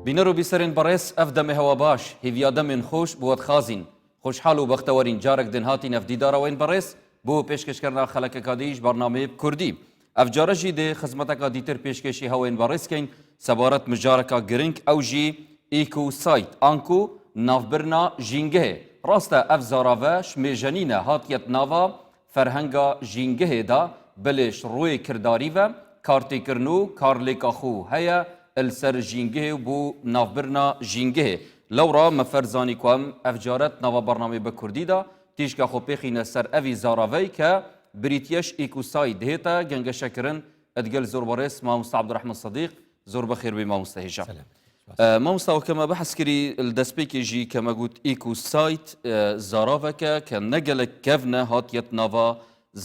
بینەر و بیسەرێن بەڕێز ئەف دەمێ هەوا باش هیڤیا دەمێن خۆش بۆت خازین خۆشحاڵ و بەختەوەرین جارێک دن هاتین ئەف دیدارەوەین بەڕێز بۆ پێشکەشکردنا خەڵکەکە دیش بەرنامەیە کوردی ئەف جارەژی دێ خزمەتەکە دیتر پێشکەشی هەوێن بەڕێزکەین سەبارەت مژارەکە گرنگ ئەو ژی ئیکو سایت ئانکو ناوبرنا ژینگەهێ ڕاستە ئەف زاراڤە شمێژەنینە هاتیەت ناوا فەرهەنگا ژینگەهێدا بلێش ڕووی کرداریڤە کارتێکردن و کارلێکاخو هەیە السر ژینگەهێ و بۆ ناوبرنا ژینگەهێ لەوڕا مەفەرزانی کوام ئەف جارەت ناوا بەرنامەی بە کوردیدا تیشکە خۆ پێخینە سەر ئەوی زاراڤەی کە بریتیەش ئیکوسایت دهێتە گەنگەشەکردن ئەدگەل زۆر بەڕێز مامۆستا عەبدوڕەحمان سەدیق زۆر بەخێر بێ مامۆستا هێژە مامۆستاوە کەمە بەحەس کردی دەستپێکێژی کەمە گوت ئیکوسایت زاراڤەکە کە نەگەلک کەڤنە هاتیەت ناوا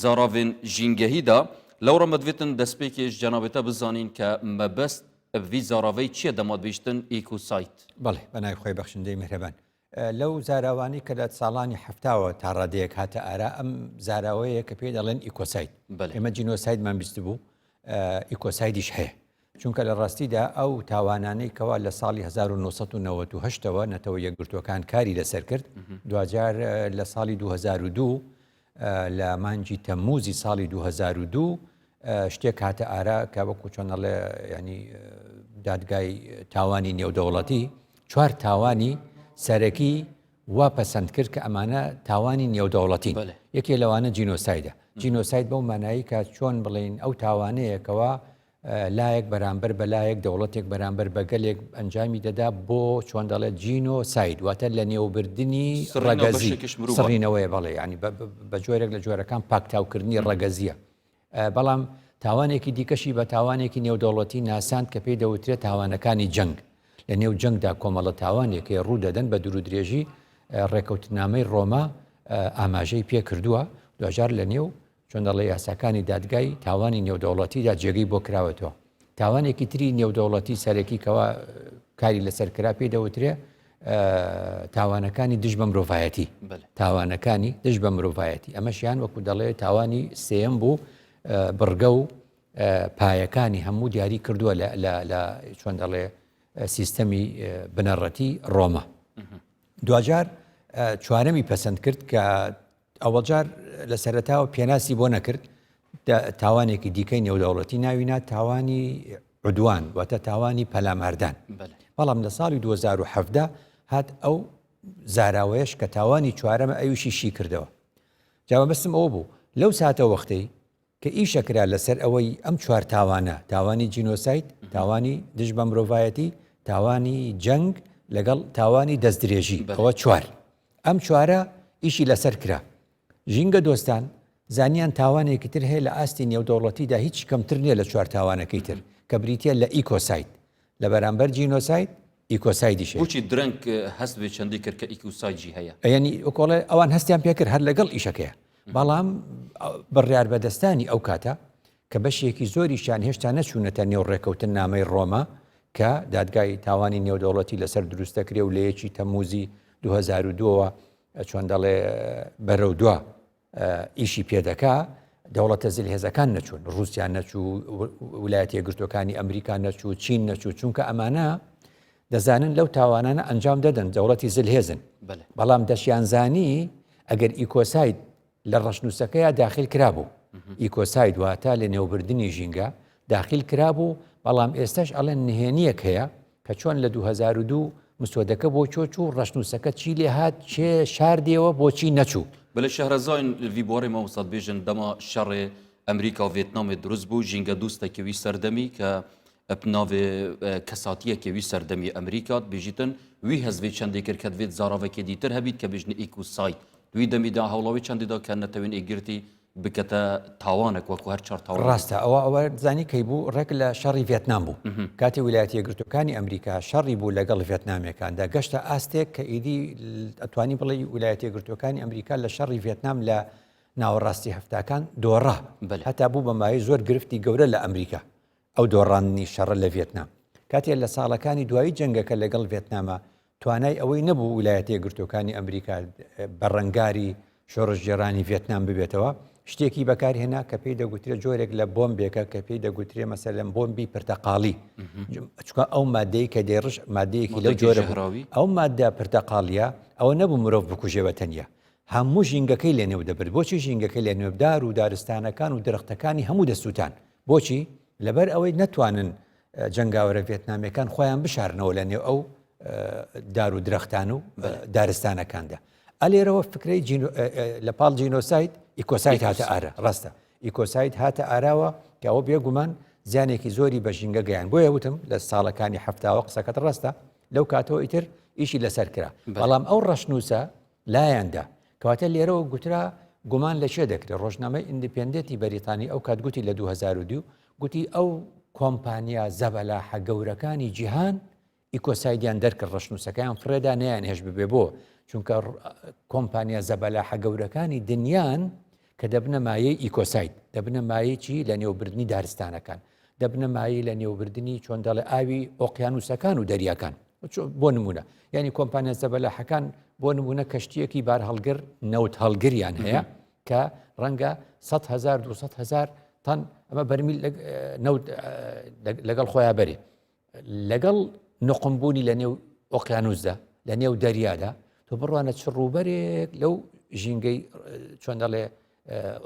زاراڤên ژینگەهیدا لەوڕە مەدوێتن دەستپێکێژ جەنابێتە بزانین کە مەبەست vî zaravey çi ye demadbêjtin îkosayt بەڵێ بەناوی خۆی بەخشندەی میهرەبان لەو زاراوانی کە لە ساڵانی هەفتاوە تا ڕادەیەک هاتە ئارا ئەم زاراوەیە کە پێ دەڵێن ئیکۆسایت ئێمە جینۆسایدمان بیست بوو ئیکۆسایدیش هەیە چونکە لە ڕاستیدا ئەو تاوانانەی کەوا لە ساڵی 1998ەوە نەتەوە یەکگرتوەکان کاری لەسەر کرد دوجار لە ساڵی 2002 لە مانجی تەمموزی ساڵی 2002 شتێک هاتە ئارا کە وەکو چۆنەڵێ ینی دادگای تاوانی نێودەوڵەتی چوار تاوانی سەرەکی وا پەسەند کرد کە ئەمانە تاوانی نێودەوڵەتین یەکێ لەوانە جینۆسایدە جینۆسایت بەو مانایی کە چۆن بڵێن ئەو تاوانەیەکەوە لایەک بەرامبەر بە لایەک دەوڵەتێک بەرامبەر بە گەلێک ئەنجامی دەدا بۆ چۆن دەڵێت جینۆساید واتە لە نێوبردننی ڕەگەزی سڕینەوەی بەڵێ ینی بە جۆرێک لە جۆرەکان پاکتاوکردنی ڕەگەزیە بەڵام تاوانێکی دیکەشی بە تاوانێکی نێودەوڵەتی ناساند کە پێی دەوترێت تاوانەکانی جەنگ لە نێو جەنگدا کۆمەڵە تاوانێکی ڕوو دەدەن بە دوورودرێژی ڕێکەوتنامەی ڕۆما ئاماژەی پێ کردووە دوجار لە نێو چۆن دەڵێ یاساکانی دادگای تاوانی نێودەوڵەتیدا جێگەی بۆ کراوەتەوە تاوانێکی تری نێودەوڵەتی سەرەکی کەوا کاری لەسەرکرا پێی دەوترێ تاوانەکانی دژ بە مرۆڤایەتی تاوانەکانی دژ بە مرۆڤایەتی ئەمەشیان وەکو دەڵێ تاوانی سێم بوو بڕگە و پایەکانی هەموو دیاری کردووە لە چۆن دەڵێ سیستەمی بنەڕەتی ڕۆما دوجار چوارەمی پەسەند کرد کە ئەوەجار لە سەرەتاوە پێناسی بۆ نەکرد تاوانێکی دیکەی نێودەوڵەتی ناوینا تاوانی عودوان واتە تاوانی پەلاماردان بەڵام لە ساڵی 2017 هات ئەو زاراوەیەش کە تاوانی چوارەمە ئەویشی شی کردەوە جاوەبەستم ئەوە بوو لەو ساتە وەختەی کە ئیشەکرا لەسەر ئەوەی ئەم چوار تاوانە تاوانی جینۆسایت تاوانی دژ بە مرۆڤایەتی تاوانی جەنگ لەگەڵ تاوانی دەستدرێژی ئەوە چوار ئەم چوارە ئیشی لەسەر کرا ژینگە دۆستان زانیان تاوانێکی تر هەیە لە ئاستی نێودەوڵەتیدا هیچ کەمتر نییە لە چوار تاوانەکەی تر کە بریتە لە ئیکۆسایت لە بەرامبەر جینۆسایت ئیکۆسایدیش بۆچی درەنگ هەست بێ چەندی کرد کە ئیکوسایدی هەیە ینی ئۆکۆڵێ ئەوان هەستیان پێکرد هەر لەگەڵ ئیشەکەیە بەڵام بڕیار بەدەستانی ئەو کاتە کە بەشێکی زۆریشان هێشتا نەچوونەتە نێو ڕێکەوتن نامەی ڕۆما کە دادگای تاوانی نێودەوڵەتی لەسەر دروستەکرێ و لە یەکی تەمموزی 2002ەوە چۆن دەڵێ بەرەو دووە ئیشی پێدەکا دەوڵەتە زلهێزەکان نەچوون ڕووسیان نەچوو ویلایەتە یەکگرتووەکانی ئەمریکا نەچوو چین نەچوو چونکە ئەمانە دەزانن لەو تاوانانە ئەنجام دەدەن دەوڵەتی زلهێزن بەڵام دەشیانزانی ئەگەر ئیکۆسایت لە ڕەشنووسەکەیە داخل کرابوو ئیکۆسایت واتە لە نێوبردننی ژینگە داخل کرابوو بەڵام ئێستاش ئەڵێن نهێنیەک هەیە کە چۆن لە 2002 مسۆدەکە بۆ چۆچ و ڕەشنووسەکە چی لێ هات چێ شاردێەوە بۆچی نەچوو بەلە شەهرەزاین ڤیبۆڕی مامۆستاد بێژن دەما شەڕێ ئەمریکا و ڤێتنامێ دروست بوو ژینگە دووستێکەوی سەردەمی کە ئەپناوێ کەساتیەکەوی سەردەمی ئەمریکات بێژیتن وی هەزوێ چەندێک کرد کە دوێت زاراڤێکی دیتر هەبیت کە بێژنە ئیکوسایت دوی دەمیدا هەوڵەوەی چەندیدا کە نەتەوێن ئێگرتی بکەتە تاوانێک وەکو هەر چار تاوان ڕاستە ئەوە زانی کەی بوو ڕێک لە شەڕی ڤێتنام بوو کاتی ویلایەتە یەکگرتووەکانی ئەمریکا شەڕی بوو لەگەڵ ڤێتنامەکاندا گەشتە ئاستێک کە ئیدی ئەتوانی بڵێ ویلایەتە یەکگرتووەکانی ئەمریکا لە شەڕی ڤێتنام لە ناوەڕاستی هەفتاکان دۆڕا هەتا بوو بە مای زۆر گرفتی گەورە لە ئەمریکا ئەو دۆڕانی شەڕە لە ڤێتنام کاتێک لە ساڵەکانی دوایی جەنگەکە لەگەڵ ڤێتنامە توانای ئەوەی نەبوو ویلایەتە یەکگرتووەکانی ئەمریکا بەڕەنگاری شۆڕژگێڕانی ڤێتنام ببێتەوە شتێکی بەکارهێنا کە پێی دەگوترێت جۆرێک لە بۆمبێکە کە پێی دەگوترێ مەسەلەن بۆمبی پرتەقاڵی چکە ئەو مادەی کە دێڕژ مادەیەکی لەو جۆرە ئەو مادە پرتەقاڵیە ئەوە نەبوو مرۆڤ بکوژێوە تەنیا هەموو ژینگەکەی لێنێو دەبرد بۆچی ژینگەکەی لە نوێبدار و دارستانەکان و درەختەکانی هەموو دەسووتان بۆچی لەبەر ئەوەی نەتوانن جەنگاوەرە ڤێتنامەکان خۆیان بشارنەوە لە نێو ئەو دار و درەختان و دارستانەکاندا ئەلێرەوە فکرەی لە پاڵ جینۆسایت ئیکۆسایت هاتە ئارە ڕاستە ئیکۆسایت هاتە ئاراوە کە ئەوە بێگومان زیانێکی زۆری بە ژینگە گەیان بۆیە وتم لە ساڵەکانی هەفتاوە قسەکەت ڕاستە لەو کاتەوە ئیتر ئیشی لەسەر کرا بەڵام ئەو ڕەشنووسە لایەندا کەواتە لێرەوە گوترا گومان لە چێ دەکرێت ڕۆژنامەی ئیندیپێندێتی بەریتانی ئەو کات گوتی لە 2002 گوتی ئەو کۆمپانیا زەبەلاحە گەورەکانی جیهان ئیکۆسایدیان دەرکرد ڕەشنووسەکەیان فرێدا نەیان هێش ببێ بۆ چونکە کۆمپانیا زەبەلاحە گەورەکانی دنیان کە دەبنە مایەی ئیکۆسایت دەبنە مایەی لە نێوبردنی دارستانەکان دەبنە مایەی لە نێوبردننی چۆن دەڵێ ئاوی ئۆقیانوسەکان و دەریاکان بۆ نمونە ینی کۆمپانیا زەبەلاحەکان بۆ نمونە کەشتیەکی بار هەڵگر نەوت هەڵگریان هەیە کە ڕەنگە 100,000 200,000 تەن ئەمە بەرمیل نەوت لەگەڵ خۆیان بەرێ لەگەڵ نقمبوونی لە نێو ئۆقیانوسدا لە نێو دەریادا تۆ بڕوانە چ ڕووبەرێک لەو ژینگەی چۆن دەڵێ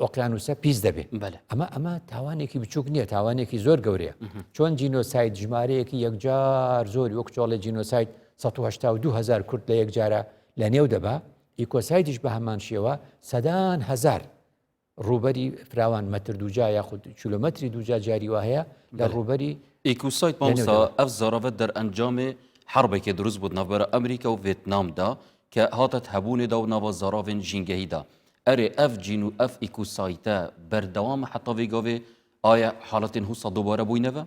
ئۆقیانوسە پیس دەبێت ئەمە تاوانێکی بچووک نییە تاوانێکی زۆر گەورەیە چۆن جینۆسایت ژمارەیەکی یەکجار زۆری وەک چۆڵێ جینۆسایت 182,000 کورد لە یەکجارە لە نێو دەبا ئیکۆسایتیش بە هەمان شێوە سەدان هەزار ڕووبەری فراوان مەتر دووجا یاخود کیلۆمەتری دووجا جاری وا هەیە لە ڕووبەری ئیکوسایت مامۆستا ئەف زەڕەڤەت دەرئەنجامێ حربێکی دروست بوو ناوبەرە ئەمریکا و ڤێتنامدا کە هاتت هەبوونێدا و ناوە زەڕاڤên ژینگەییدا ئەرێ ئەف جین و ئەف ئیکوسایتە بەردەوامە حتا vêgavê ئایا حاڵەتên هوسا دووبارە بووینەوە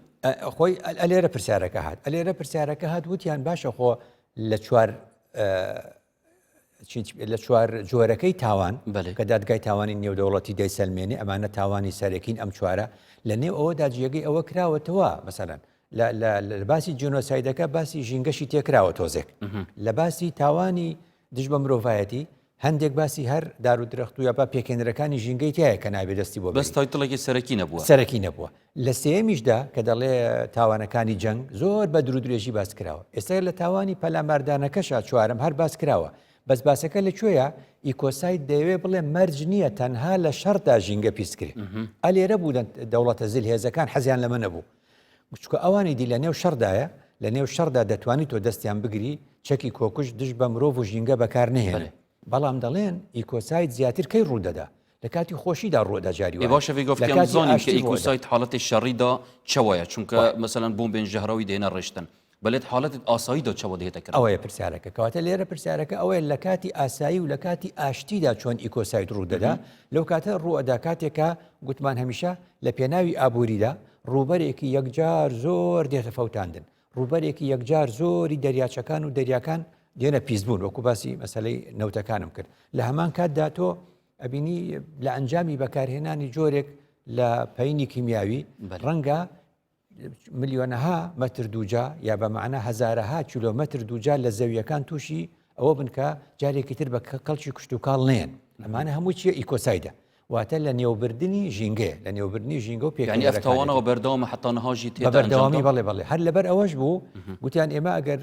خۆی ئەلێرە پرسیارەکە هات ئەلێرە پرسیارەکە هات وتیان باشە خۆ لە چوار جۆرەکەی تاوان کە دادگای تاوانی نێودەوڵەتی دەیسەلمێنێ ئەمانە تاوانی سەرەکین ئەم چوارە لە نێو ئەوەدا جێگەی ئەوە کراوەتەوە مەسەلەن لە باسی جینۆسایدەکە باسی ژینگەشی تێکراوە تۆزێک لە باسی تاوانی دژ بە مرۆڤایەتی هەندێک باسی هەر دار و درەخت و یا با پێکێنەرەکانی ژینگەی تایە کە نابێ دەستی بۆ بەس تایتڵێکی سەرەکی نەبووە لە سێمیشدا کە دەڵێ تاوانەکانی جەنگ زۆر بە درودرێژی باس کراوە ئێستا لە تاوانی پەلاماردانەکەشا چوارم هەر باس کراوە بەس باسەکە لەکوێیە ئیکۆسایت دەیەوێ بڵێ مەرج نییە تەنها لە شەردا ژینگە پیسکرێ ئەلێرە بوو دەوڵەتە زل هێزەکان حەزیان لەمە نەبوو چکە ئەوانی دی لە نێو شەردایە لە نێو شەردا دەتوانیت تۆ دەستیان بگری چەکی کۆکوش دژ بە مرۆڤ و ژینگە بەکار نهێنێ بەڵام دەڵێن ئیکۆسایت زیاتر کەی ڕوودەدا لە کاتی خۆشیدا ڕۆدا جاری باشە vêgavtiyan zanîn kە ئیکۆسایت حاڵەتی شەڕیدا چەوەیە چونکە مەسەلەن بۆمبێن ژەهراوی دێنە ڕێشتن بەلێت حاڵەتت ئاساییدا چەوە دێتە کرد ئەوەیە پرسیارەکە کەواتە لێرە پرسیارەکە ئەوەیە لە کاتی ئاسایی و لە کاتی ئاشتیدا چۆن ئیکۆسایت ڕوودەدا لەو کاتە ڕوئەدا کاتێکە گوتمان هەمیشە لە پێناوی ئابووریدا ڕووبەرێکی یەکجار زۆر دێتە فەوتاندن ڕووبەرێکی یەکجار زۆری دەریاچەکان و دەریاکان دێنە پیسبوون وەکو باسی مەسەلەی نەوتەکانم کرد لە هەمان کاتدا تۆ ئەبینی لە ئەنجامی بەکارهێنانی جۆرێک لە پەینی کیمیاوی ڕەنگە ملیۆنەها مەتر دووجا یا بە معنە هەزارەها کیلۆمەتر دووجا لە زەویەکان تووشی ئەوە بنکە جارێکی تر بە کەڵکی کوشت و کاڵ نێن ئەمانە هەموو چیە ئیکۆسایدە واتە لە نێوبردننی ژینگێ لە نێوبردننی ژینگە و پێکەوانەوە بەردەوامە حتانەهاژی بەردەوامی بەڵێ هەر لەبەر ئەوەش بوو گوتیان ئێمە ئەگەر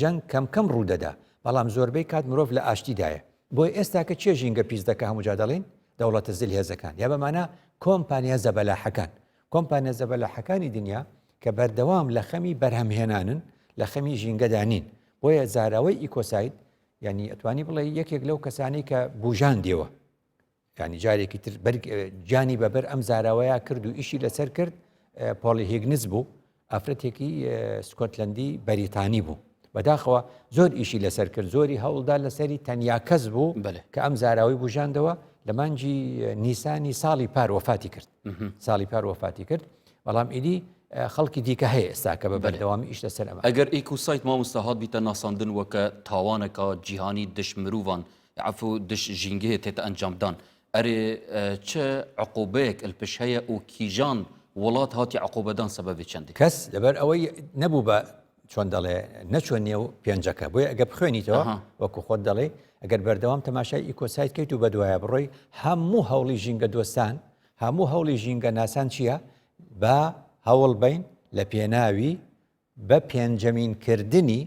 جەنگ کەم ڕوودەدا بەڵام زۆربەی کات مرۆڤ لە ئاشتیدایە بۆی ئێستا کە چێ ژینگە پیس دەکە هەمووجا دەڵێن دەوڵەتە زل هێزەکان یا بەمانە کۆمپانیا زەبەلاحەکان کۆمپانیا زەبەلاحەکانی دنیا کە بەردەوام لە خەمی بەرهەمهێنانن لە خەمی ژینگەدانین بۆیە زاراوەی ئیکۆسایت ینی ئەتوانی بڵێ یەکێک لەو کەسانی کە بوژان دێوە ینی جارێکی تر جانی بەبەر ئەم زاراوەیە کرد و ئیشی لەسەر کرد پۆلی هیگنس بوو ئافرەتێکی سکۆتلەندی بەریتانی بوو بەداخەوە زۆر ئیشی لەسەر کرد زۆری هەوڵدا لەسەری تەنیا کەس بوو کە ئەم زاراوی بژاندەوە لە مانجی نیسانی ساڵی پار وەفاتی کرد ساڵی پار وەفاتی کرد بەڵام ئیدی خەڵکی دیکە هەیە ئێستا کە بە بەردەوامی ئیش لەسەر ئەمە ئەگەر ئیکۆسایت مامۆستا هات بیتە ناساندن وەکە تاوانەکە جیهانی دش مرۆڤان عفو دش ژینگەیە تێتە ئەنجامدان ئەرێ چه عقوبەیەک الپش هەیە و کیژان وڵات هاتی عقوبەدان سەبەبی چەندی کەس لەبەر ئەوەی نەبوو بە چۆن دەڵێ نەچۆن نێو پێنجەکە بۆیە ئەگە بخوێنیتەوە وەکو خۆت دەڵێ ئەگەر بەردەوام تەماشای ئیکۆسایت کەیت و بەدوایە بڕۆی هەموو هەوڵی ژینگە دۆستان هەموو هەوڵی ژینگە ناسان چییە؟ بە هەوڵ بین لە پێناوی بە پێنجەمینکردنی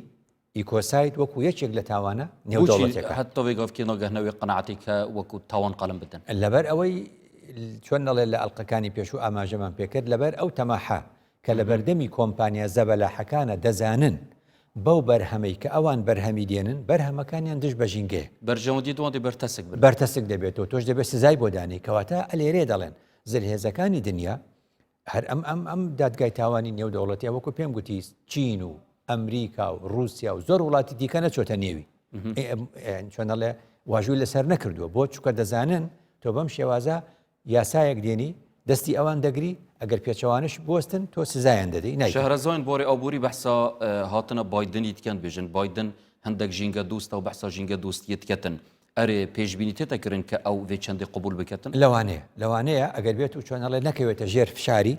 ئیکۆسایت وەکو یەکێک لە تاوانە نێودەوڵەتەکە حتى وێگافکی ناگەهنەوەی قەنەعەتی کە وەکو تاوان قەڵم بدەن لەبەر ئەوەی چۆن نەڵێ لە ئەڵلقەکانی پێشوو ئاماژەمان پێکرد لەبەر ئەو تەماحە کە لە بەردەمی کۆمپانیا زەبەلاحەکانە دەزانن بەو بەرهەمەی کە ئەوان بەرهەمی دێنن بەرهەمەکانیان دژ بە ژینگەیە بەرژەوەندی دووان بەرتەسک بەرتەسک دەبێتەوە تۆش دەبێت سزای بۆ دانی کەواتە ئەلێرێ دەڵێن زرهێزەکانی دنیا هەر ئەم دادگای تاوانی نێودەوڵەتیە وەکو پێم گوتی چین و ئەمریکا و رووسیا و زۆر وڵاتی دیکە نەچۆتە نێوی چۆنەڵێ واژووی لەسەر نەکردووە بۆ چووکە دەزانن تۆ بەم شێوازە یاسایەک دێنی دەستی ئەوان دەگری ئەگەر پێچەوانش بستن تۆ سزایان دەدەی شەهرەزۆین بۆری ئەوبووری بەحسا هاتنە بایدنی تکەن بێژن بایدن هەندێک ژینگە دووستە و بەحسا ژینگە دووستیە تکەتن ئەرێ پێشبینی تێتەکردن کە ئەو وێ چەندی قبول بکەتن لەوانەیە ئەگەر بێت و چۆنەڵێ نەکەوێتە ژێر فشاری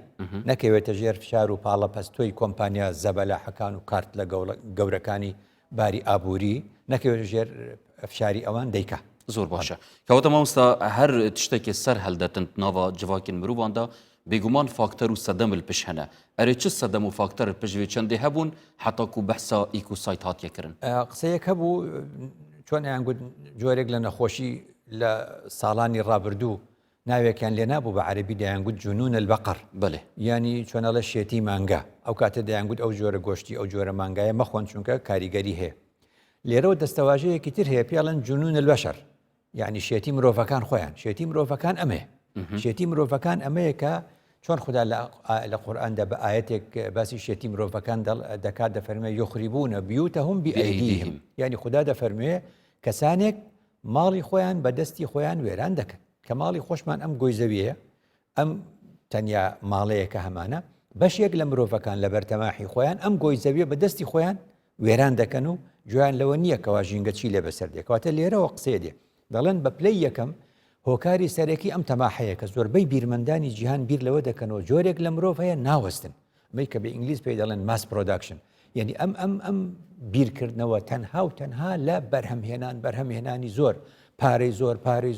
نەکەوێتە ژێر فشار و پاڵەپەستۆی کۆمپانیا زەبەلاحەکان و کارت لە گەورەکانی باری ئابووری نەکەوێت ژێر فشاری ئەوان دەیکا زۆر باشە کەواتە مامۆستا هەر تشتێکی سەر هەلدەتن ناوە جڤاکین مرۆڤاندا بێگومان فاکتەر و سەدەمل پش هەنە ئەرێ چ سەدەم و فاکتەر پشوێ چەندێ هەبوون حتاکو بەحسا ئیکوسایت هاتیەکردن قسەیەک هەبوو چۆن ئەیانگوت جۆرێک لە نەخۆشی لە ساڵانی ڕابردوو ناوێکیان لێ نابوو بە عەرەبی دەیانگوت جونون البەقەر بەڵێ ینی چۆنەڵە شێتی مانگا ئەو کاتە دەیانگوت ئەو جۆرە گۆشتی ئەو جۆرە مانگایە مەخۆن چونکە کاریگەری هەیە لێرەوە دەستەواژەیەکی تر هەیە پێڵەن جونون البەشەر یعنی شێتی مرۆڤەکان خۆیان شێتی مرۆڤەکان ئەمەیە شێتی مرۆڤەکان ئەمەیە کە چۆن خوددا لە قورئاندا بە ئاەتێک باسی شێتی مرۆڤەکان دەکات دەفەرمێ یخریبونە بیوتەهم بئەیدیهم یعنی خوددا دەفەرمێ کەسانێک ماڵی خۆیان بەدەستی خۆیان وێران دەکەن کە ماڵی خۆشمان ئەم گۆیزەویە ئەم تەنیا ماڵەیەکە هەمانە بەشێک لە مرۆڤەکان لە بەرتەماحی خۆیان ئەم گۆیزەویە بەدەستی خۆیان وێران دەکەن و جویان لەوە نییە کەوا ژینگە چی لێ بەسەر دێکواتە لێرەوە قسێ دێ دەڵێن بە پلەی یەکەم هۆکاری سەرەکی ئەم تەماحەیە کە زۆربەی بیرمەندانی جیهان بیر لەوە دەکەنەوە جۆرێک لە مرۆڤ هەیە ناوەستن ئەمەی کە بە ئینگلیز پێی دەڵێن ماس پرۆداکشن یعنی ئەم بیرکردنەوە تەنها و تەنها لە بەرهەمهێنانی زۆر پارەی زۆر پارەی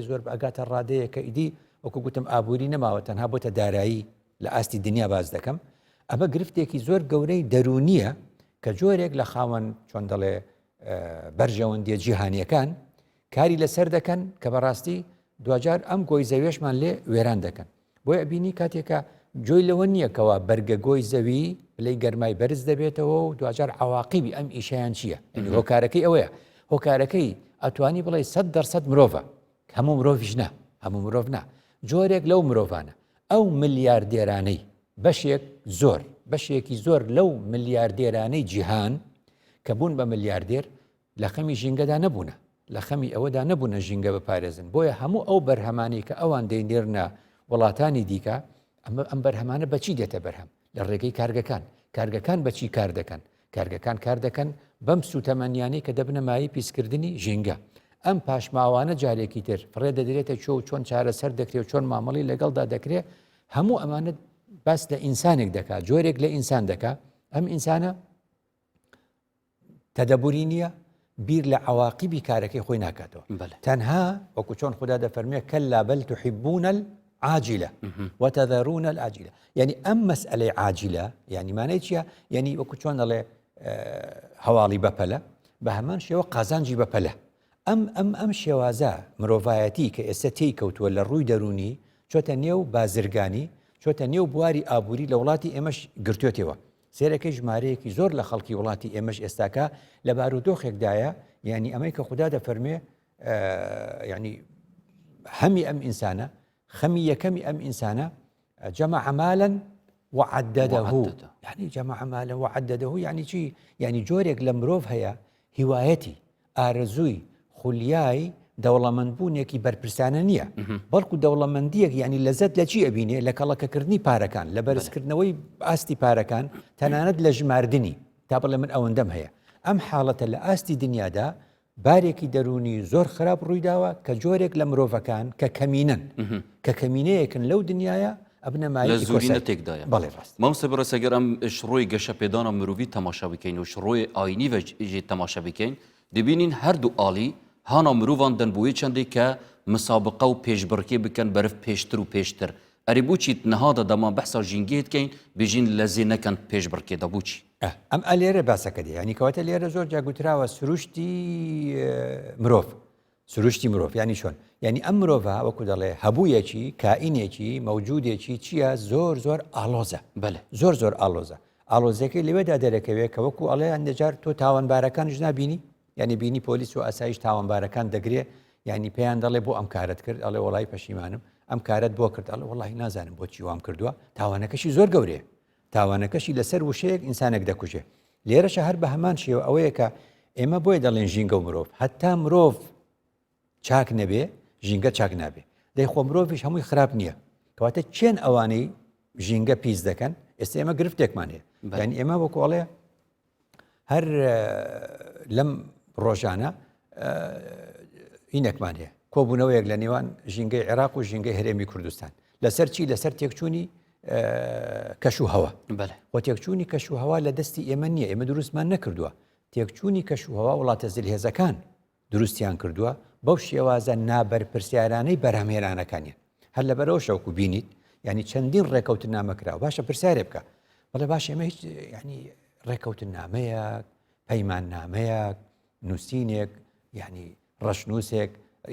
زۆر ئەگاتە ڕادەیە کە ئیدی وەکو گوتم ئابووری نەماوە تەنها بۆتە دارایی لە ئاستی دنیا باز دەکەم ئەمە گرفتێکی زۆر گەورەی دەرونیە کە جۆرێک لە خاوەن چۆن دەڵێ بەرژەوەندیە جیهانیەکان کاری لەسەر دەکەن کە بەڕاستی دوجار ئەم گۆی زەویشمان لێ وێران دەکەن بۆی ئەبینی کاتێکە جۆی لەوە نییەکەوە بەرگە گۆی زەوی لەی گەرمای بەرز دەبێتەوە و دوجار عواقیبی ئەم ئیشیان چییە هۆکارەکەی ئەوەیە هۆکارەکەی ئەتوانی بڵێ 100% مرۆڤە هەموو مرۆڤیش نا هەموو مرۆڤ نا جۆرێک لەو مرۆڤانە ئەو ملیاردێرانەی بەشێکی زۆر لەو ملیاردێرانەی جیهان کە بوون بە ملیاردێر لە خەمی ژینگەدا نەبوونە لە خەمی ئەوەدا نەبوونە ژینگە بپارێزن بۆیە هەموو ئەو بەرهەمانی کە ئەوان دەینێرنە وڵاتانی دیکە ئەم بەرهەمانە بەچی دێتە بەرهەم لە ڕێگەی کارگەکان بەچی کارگەکان کار دەکەن بەم سوتەمەنیانی کە دەبنە مای پیسکردنی ژینگە ئەم پاشماوانە جارێکی تر فڕێ دەدرێتە چۆن چارەسەر دەکرێت چۆن مامەڵی لەگەڵدا دەکرێت هەموو ئەمانە باس لە ئینسانێک دەکات جۆرێک لە ئینسان دەکات ئەم ئینسانە تەدەبوری نییە بیر لە عواقبی کارەکەی خۆی ناکاتەوە تەنها وەکو چۆن خوددا دەفەرمێ کەلا بەل تحبون العاجلة وتذرون العاجلة يعني ئەم مەسئلەی عاجلە يعني مانای چییە يعني وەکو چۆن دەڵێ هەواڵی بەپەلە بە هەمان شێوە قازانجی بەپەلە ئەم شێوازە مرۆڤایەتی کە ئێستا تێی کەوتووە لە ڕووی دەرونی چۆتە نێو بازرگانی چۆتە نێو بواری ئابووری لە وڵاتی ئێمەش گرتوێتەوە سێرەکەی ژمارەیەکی زۆر لە خەڵکی وڵاتی ئێمەش ئێستاکە لە بارودۆخێکدایە یعنی ئەمەی کە خوددا دەفەرمێ یعنی هەمی ئەم ئینسانە خەمی یەکەمی ئەم ئینسانە جەمع مالا وعدده يعني جەمع مالا وعدده يعني چی يعني جۆرێک لە مرۆڤ هەیە هیوایەتی ئارەزووی خولیای دەوڵەمەندبوونێکی بەرپرسانە نییە بەڵکو دەوڵەمەندیەک ینی لەزەت لە چی ئەبینێ لە کەڵەکەکردنی پارەکان لە بەرزکردنەوەی ئاستی پارەکان تەنانەت لە ژماردنی تا بڵێ من ئەوەندەم هەیە ئەم حاڵەتە لە ئاستی دنیادا بارێکی دەرونی زۆر خراپ ڕوویداوە کە جۆرێک لە مرۆڤەکان کە کەمینن کە کەمینەیەکن لەو دنیاە ئەبنەمای زورینەتێکدایە بەڵێ ڕاست مامۆستا بەڕێسەگەر ئەم شڕۆی گەشە پێدانە مرۆڤی تەماشا بکەین و شڕۆی ئاینی ژێ تەماشا بکەین دەبینین هەردوو ئاڵی هانا مرۆڤان دەن بۆیە چەندێک کە مسابقە و پێشبڕکێ بکەن بەرەف پێشتر و پێشتر ئەری بۆچیت نەهادە دەمان بەحسا ژینگێت کەین بێژین لە زێ نەکەن پێشبڕکێدا بۆچی ئەم ئەلێرە باسەکە دی ینی کەواتە لێرە زۆر جاگوتراوە سروشتی مرۆڤ سروشتی مرۆڤ ینی چۆن ینی ئەم مرۆڤە وەکو دەڵێ هەبوویەکی کائینێکی مەوجودێکی چییە زۆر زۆر ئالۆزە زۆر زۆر ئالۆزە ئالۆزەکەی لەوێدا دەرەکەوێت کە وەکو ئەڵێ هەندێجار تۆ تاوانبارەکانش نبینی ینی بینی پۆلیس و ئاسایش تاوانبارەکان دەگرێ ینی پێیان دەڵێ بۆ ئەم کارت کرد ئەڵێ وڵی پەشیمانم ئەم کارت بۆ کرد ئەڵێ وڵی نازانم بۆچی وام کردووە تاوانەکەشی زۆر گەورەیە تاوانەکەشی لەسەر وشەیەک ئینسانێک دەکوژێ لێرەشە هەر بە هەمان شێوە ئەوەیە کە ئێمە بۆی دەڵێن ژینگە و مرۆڤ هەتا مرۆڤ چاک نەبێ ژینگە چاک نابێ دەی خۆ مرۆڤیش هەمووی خراپ نییە کەواتە چێن ئەوانەی ژینگە پیس دەکەن ئێستا ئێمە گرفتێکمان هەیە ینی ئێمە وەکوڵێ هەر لەم ڕۆژانە هینێکمان هەیە کۆبوونەوەیەک لە نێوان ژینگەی عێراق و ژینگەی هەرێمی کوردستان لەسەر چی لەسەر تێکچوونی کەش و هەوا بۆ تێکچوونی کەش و هەوا لە دەستی ئێمە نییە ئێمە دروستمان نەکردووە تێکچوونی کەش و هەوا وڵاتە زلهێزەکان دروستیان کردووە بەو شێوازە نابەرپرسیارانەی بەرهەمهێنانەکانیان هەر لەبەرەوە شەوکو بینیت ینی چەندین ڕێکەوتن نامەکراوە باشە پرسیارێ بکە بەڵێ باش ئێمە هیچ ینی ڕێکەوتن نامەیەک پەیمان نامەیەک نووسینێک ینی ڕەشنووسێک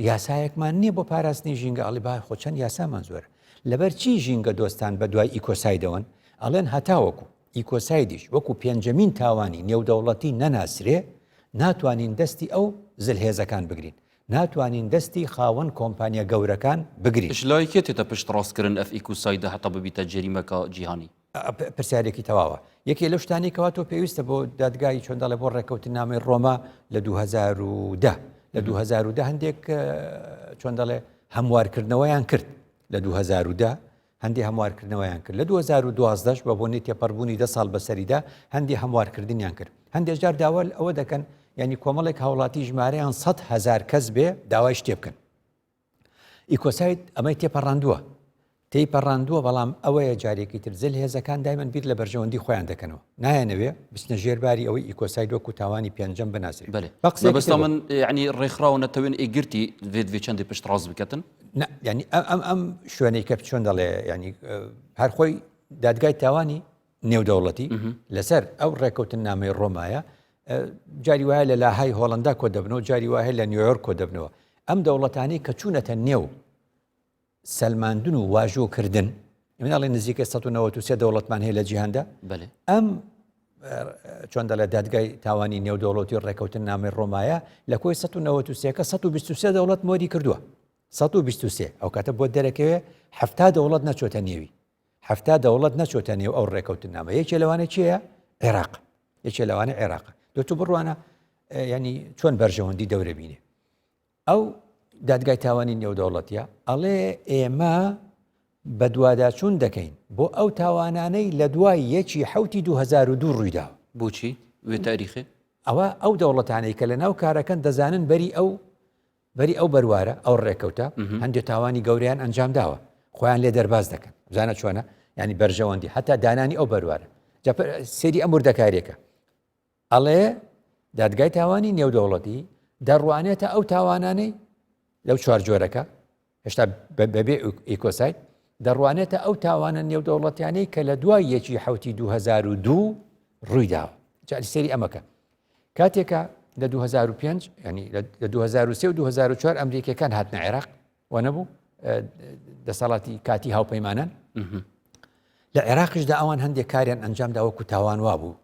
یاسایەکمان نییە بۆ پاراستنی ژینگە ئەڵی با خۆ چەند یاسامان زۆرە لەبەر چی ژینگە دۆستان بە دوای ئیکۆسایدەوەن ئەڵێن هەتاوەکو ئیکۆسایدیش وەکو پێنجەمین تاوانی نێودەوڵەتی نەناسرێ ناتوانین دەستی ئەو زلهێزەکان بگرین ناتوانین دەستی خاوەن کۆمپانیا گەورەکان بگرین شلایکێ تێتە پشت ڕاستکردن ئەف ئیکۆسایدە هەتا ببیتە جەریمەکە جیهانی پرسیارێکی تەواوە یەکێ لەو شتانی کەوا تۆ پێویستە بۆ دادگای چۆن دەڵێ بۆ ڕێکەوتن نامەی ڕۆما لە 2010 لە 2010 هەندێک چۆن دەڵێ هەموارکردنەوەیان کرد لە 2010 هەندی هەموارکردنەوەیان کرد لە 2012 بە بۆنی تێپەڕبوونی 10 ساڵ بەسەریدا هەندی هەموارکردنیان کرد هەندێک جار داوا ئەوە دەکەن ینی کۆمەڵێک هاوڵاتی ژمارەیان 100,000 کەس بێ داوای شتێ بکەن ئیکۆساید ئەمەی تێپەڕاندووە تێپەڕاندووە بەڵام ئەوەیە جارێکی تر زلهێزەکان دایمەن بیر لە بەرژەوەندی خۆیان دەکەنەوە نایەنەوێ بچنە ژێرباری ئەوەی ئیکۆساید وەکو تاوانی پێنجەم بناسرێت بەستا من ینی ڕێکخراوە نەتەوێن ئیگرتی vێ چەندی پشت ڕاست بکەن ینی ئەم شوێنەی کە چۆن دەڵێ ینی هەر خۆی دادگای تاوانی نێودەوڵەتی لەسەر ئەو ڕێکەوتن نامەی ڕۆمایە جاری وایە لە لاهای هۆڵندا کۆ دەبنەوە جاری وایە لە نیویۆرک کۆ دەبنەوە ئەم دەوڵەتانی کە چوونەتە نێو سەلماندن و واژۆکردن مناڵی نزیکە 1993 دەوڵەتمان هەیە لە جیهاندا ئەم چۆن دەڵێ دادگای تاوانی نێودەوڵەتی ڕێکەوتن نامەی ڕۆمایە لە کۆی 1993 123 دەوڵەت مۆری کردووە 123 ئەو کاتە بۆ دەرەکەوێ 70 دەوڵەت نەچۆتە نێوی 70 دەوڵەت نەچۆتە نێو ئەو ڕێکەوتن نامە یەکێ لەوانە چییە عێراق یەکێ لەوانە عێراق دۆتو بڕوانە ینی چۆن بەرژەوەندی دەورە بینێ ئەو دادگای تاوانی نێودەوڵەتیە ئەڵێ ئێمە بە دوواداچوون دەکەین بۆ ئەو تاوانانەی لە دوای یەکی حوتی 2002 ڕوویداوە بۆچی وێ تاریخی ئەوە ئەو دەوڵەتانەی کە لە ناو کارەکەن دەزانن بەری ئەو بەروارە ئەو ڕێکەوتە هەندێک تاوانی گەوریان ئەنجام داوە خۆیان لێ دەرباز دەکەن بزانە چۆنە ینی بەرژەوەندی هەتا دانانی ئەو بەروارە سێری ئەم وردەکاریەکە ئەڵێ دادگای تاوانی نێودەوڵەتی دەڕوانێتە ئەو تاوانانەی لەو چوار جۆرەکە هێشتا بەبێ ئیکۆساید دەڕوانێتە ئەو تاوانە نێودەوڵەتیانەی کە لە دوای یەکی حوتی 2002 ڕوویداوە جاری سێری ئەمەکە کاتێکە لە 2005 ینی لە 2003 و 2004 ئەمریکەکان هاتنە عێراق وە نەبوو دەسەڵاتی کاتی هاوپەیمانان لە عێراقیشدا ئەوان هەندێک کاریان ئەنجامدا وەکو تاوانوا بوو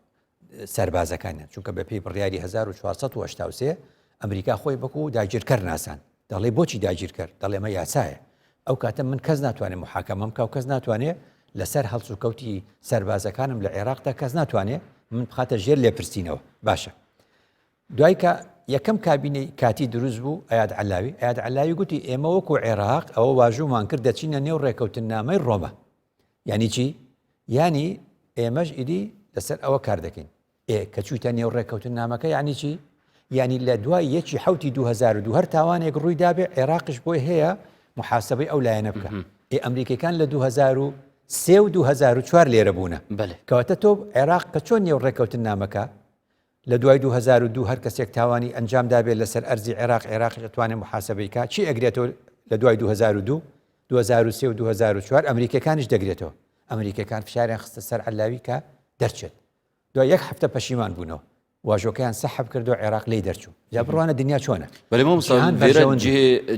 سەربازەکانیان چونکە بە پێی بڕیاری 1483 ئەمریکا خۆی بەکو داگیرکەر ناسان دەڵێ بۆچی داگیرکەر دەڵێ ئەمە یاسایە ئەو کاتە من کەس ناتوانێت محاکەمەم بکە و کەس ناتوانێت لەسەر هەڵسو و کەوتی سەربازەکانم لە عێراقدا کەس ناتوانێت من بخاتە ژێر لێپرسینەوە باشە دوای کە یەکەم کابینەی کاتی دروست بوو ئەیاد عەلاوی گوتی ئێمە وەکو عێراق ئەوە واژوومان کرد دەچینە نێو ڕێکەوتن نامەی ڕۆمە یعنی چی یعنی ئێمەش ئیدی لەسەر ئەوە کار دەکەین کە چوویتە نێو ڕێکەوتن نامەکە یعنی چی یعنی لە دوای یەکی حوتی 2002 هەر تاوانێک ڕوویدا بێ عێراقش بۆی هەیە محاسبەی ئەو لایەنە بکە ئەمریکەکان لە 2003 و 2004 لێرە بوونە کەواتە تۆ عێراق کە چۆن نێو ڕێکەوتن نامەکە لە دوای 2002 هەر کەسێک تاوانی ئەنجام دابێت لەسەر ئەرزی عێراق دەتوانێت محاسبەی کات چی ئەگرێتەوە لە دوای 2002 2003 و 2004 ئەمریکەکانیش دەگرێتەوە ئەمریکەکان فشاریان خستە سەر عەلاوی کە دەرچێت دوای یەک هەفتە پەشیمان بوونەوە واژۆکەیان سەحب کردو عێراق لی دەرچوو جا بڕوانە دنیا چۆنە بەڵێ مامۆستا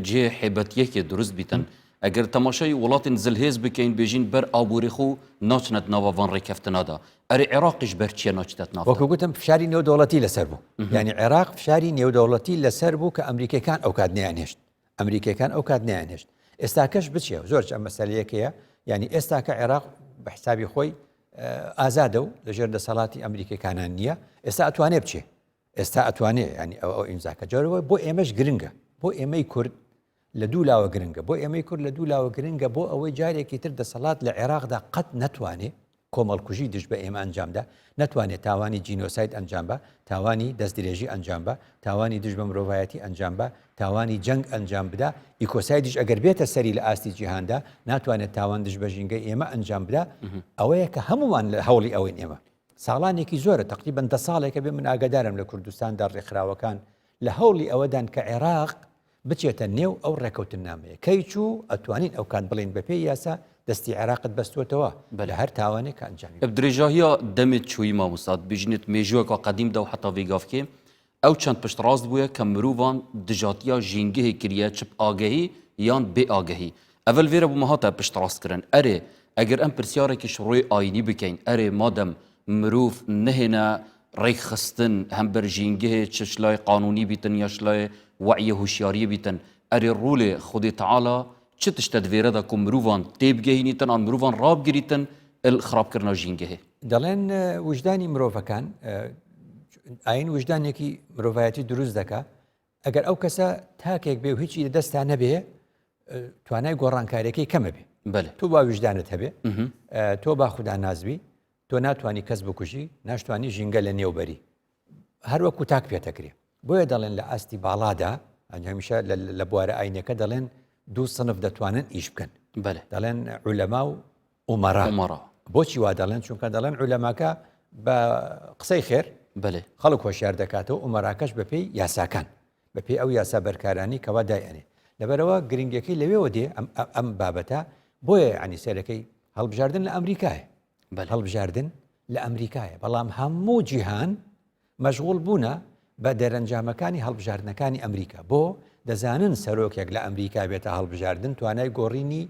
جێ حێبەتیەکێ دروست بیتن ئەگەر تەماشای وڵاتین زلهێز بکەین بێژین بەر ئابووریخ و ناچنەت ناوەوان ڕێکەفتنادا ئەرێ عێراقیش بەرچیە ناچێت ناو وەکو گوتم فشاری نێودەوڵەتی لەسەر بوو یعنی عێراق فشاری نێودەوڵەتی لەسەر بوو کە ئەمریکەکان ئەو کات نەیانهێشت ئەمریکەکان ئەو کات نەیانهێشت ئێستا کەش بچێ زۆر ئەم مەسەلەیەکەیە یعنی ئێستا کە عێراق بە حسابی خۆی ئازادە و لەژێر دەسەڵاتی ئەمریکەکانان نییە ئێستا ئەتوانێ بچێ ئێستا ئەتوانێ ینی ئەو ئیمزاکە جۆرەوە بۆ ئێمەش گرنگە بۆ ئێمەی کورد لە دوو لاوە گرنگە بۆ ئێمەی کورد لە دوو لاوە گرنگە بۆ ئەوەی جارێکی تر دەسەڵات لە عێراقدا قەت نەتوانێ کۆمەڵکوژی دش بە ئێمە ئەنجامدا نەتوانێت تاوانی جینۆساید ئەنجام بە تاوانی دەستدرێژی ئەنجام بە تاوانی دژ بە مرۆڤایەتی ئەنجام بە تاوانی جەنگ ئەنجام بدا ئیکۆسایدیش ئەگەر بێتە سەری لە ئاستی جیهاندا ناتوانێت تاوان دژ بە ژینگەی ئێمە ئەنجام بدا ئەوەیە کە هەمومان لە هەوڵی ئەوەین ئێمە ساڵانێکی زۆرە تقریبەن 10 ساڵێکە بێ من ئاگادارم لە کوردستاندا ڕێکخراوەکان لە هەوڵی ئەوەدان کە عێراق بچێتە نێو ئەو ڕێکەوتن نامەیە کەی چوو ئەتوانین ئەو کات بڵین بە پێی یاسا دەستی عێراقت بەستوتەوە لە هەر تاوانێک ئەنجامی درێژاهیا دەمێت چووی مامۆستا بژنێت مێژووەکە قەدیمدا و حتا ڤێگافکێ ئەو چەند پشت ڕاست بووە کە مرۆڤان دژاتیا ژینگەهی کریە چپ ئاگەهی یان بێ ئاگەهی ئەڤل vêre بوومە هاتە پشت ڕاستکردن ئەرێ ئەگەر ئەم پرسیارێکیش ڕۆی ئاینی بکەین ئەرێ مادەم مرۆڤ نهێنە ڕێکخستن هەم بەر ژینگەهێ چ شلای قانونی بیتن یا شلای وعیە هوشیاریە بیتن ئەرێ ڕوولێ خودی تەعاڵا چ تشتە دوێرەدا کو مرۆڤان تێبگەهێنیتن ئان مرۆڤان ڕابگریتن خراپکردنا ژینگەهێ دەڵێن وجدانی مرۆڤەکان ئاین وجدانێکی مرۆڤایەتی دروست دەکا ئەگەر ئەو کەسە تاکێک بێ و هیچی لەدەستا نەبێ توانای گۆڕانکاریەکەی کەمە بێ تۆ با وجدانت هەبێ تۆ با خوددا نازبی تۆ ناتوانانی کەس بکوژی ناشتوانی ژینگە لە نێوبەری هەروەکو تاک پێتەکرێ بۆیە دەڵێن لە ئاستی باڵادا هەمیشە لە بوارە ئاینەکە دەڵێن دوو سنف دەتوانن ئیش بکەن دەڵێن عولەما و ئومەرا بۆچی وا دەڵێن چونکە دەڵێن عولەماکە بە قسەی خێر خەڵک هۆشیار دەکاتەوە ئومەراکەش بەپێی یاساکان بەپێی ئەو یاسا بەرکارانی کەوا دایەنێ لەبەرەوە گرنگەکەی لەوێوە دێ ئەم بابەتە بۆیە عنی سەرەکەی هەڵبژاردن لە ئەمریکایە هەڵبژاردن لە ئەمریکایە بەڵام هەموو جیهان مەشغوڵ بوونە بە دەرەنجامەکانی هەڵبژاردنەکانی ئەمریکا بۆ دەزانن سەرۆکێک لە ئەمریکا بێتە هەڵبژاردن توانای گۆڕینی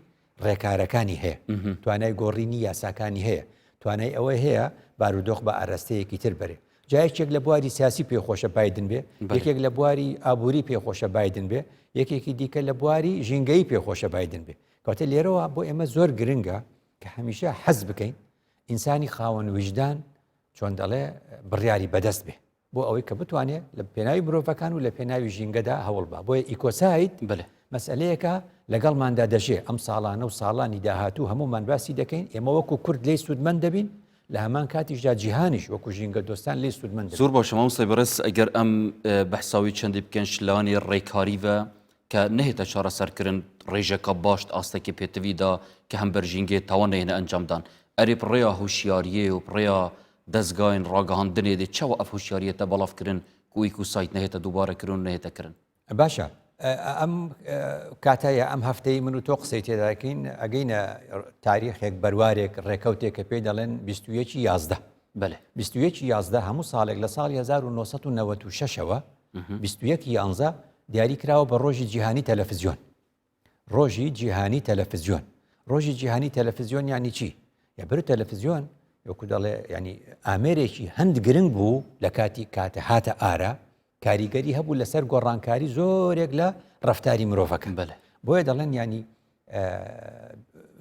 ڕێکارەکانی هەیە توانای گۆڕینی یاساکانی هەیە توانای ئەوەی هەیە بارودۆخ بە ئاراستەیەکی تر بەرێ جایەکێک لە بواری سیاسی پێخۆشە بایدن بێ یەکێک لە بواری ئابووری پێخۆشە بایدن بێ یەکێکی دیکە لە بواری ژینگەی پێخۆشە بایدن بێ کەواتە لێرەوە بۆ ئێمە زۆر گرنگە کە هەمیشە حەز بکەین ئینسانی خاوەن وجدان چۆن دەڵێ بڕیاری بەدەست بێ بۆ ئەوەی کە بتوانێت لە پێناوی مرۆڤەکان و لە پێناوی ژینگەدا هەوڵ بە بۆیە ئیکۆساید مەسئلەیەکە لەگەڵماندا دەژێ ئەم ساڵانە و ساڵانی داهاتوو هەمومان باسی دەکەین ئێمە وەکو کورد لێی سوودمەند دەبین لە هەمان کاتیشدا جیهانیش وەکو ژینگە دۆستان لێی سوودمەند زۆر باشە مامۆستا بەڕێز ئەگەر ئەم بەحساوی چەندی بکەن شلانی ڕێکاریڤە کە نەهێتە چارەسەرکردن ڕێژەکە باشت ئاستێکی پێتەویدا کە هەم بەرژینگێ تاوان نەهێنە ئەنجامدان ئەرێ پڕێیا هوشیاریە و پڕێیا دەستگاین ڕاگەهاندنێ دێ چاوە ئەف هوشیاریەتە بەڵافکردن کویک و سایت نەهێتە دووبارەکردن نەهێتەکردن باشە ئەم کاتایە ئەم هەفتەی من و تۆ قسەی تێداکەین ئەگەینە تاریخێک بەروارێک ڕێکەوتێک کە پێی دەڵێن 21 11 هەموو ساڵێک لە ساڵی 1996ەوە 21 دیاری کراوە بە ڕۆژی جیهانی تەلەڤیزیۆن ڕۆژی جیهانی تەلەڤیزیۆن ڕۆژی جیهانی تەلەڤیزیۆن یانی چی یا بەر تەلەڤیزیۆن وەکو دەڵێ ینی ئامێرێکی هەند گرنگ بوو لە کاتی کاتە هاتە ئارە کاریگەری هەبوو لەسەر گۆڕانکاری زۆرێک لە ڕەفتاری مرۆڤەکە بۆیە دەڵێن ینی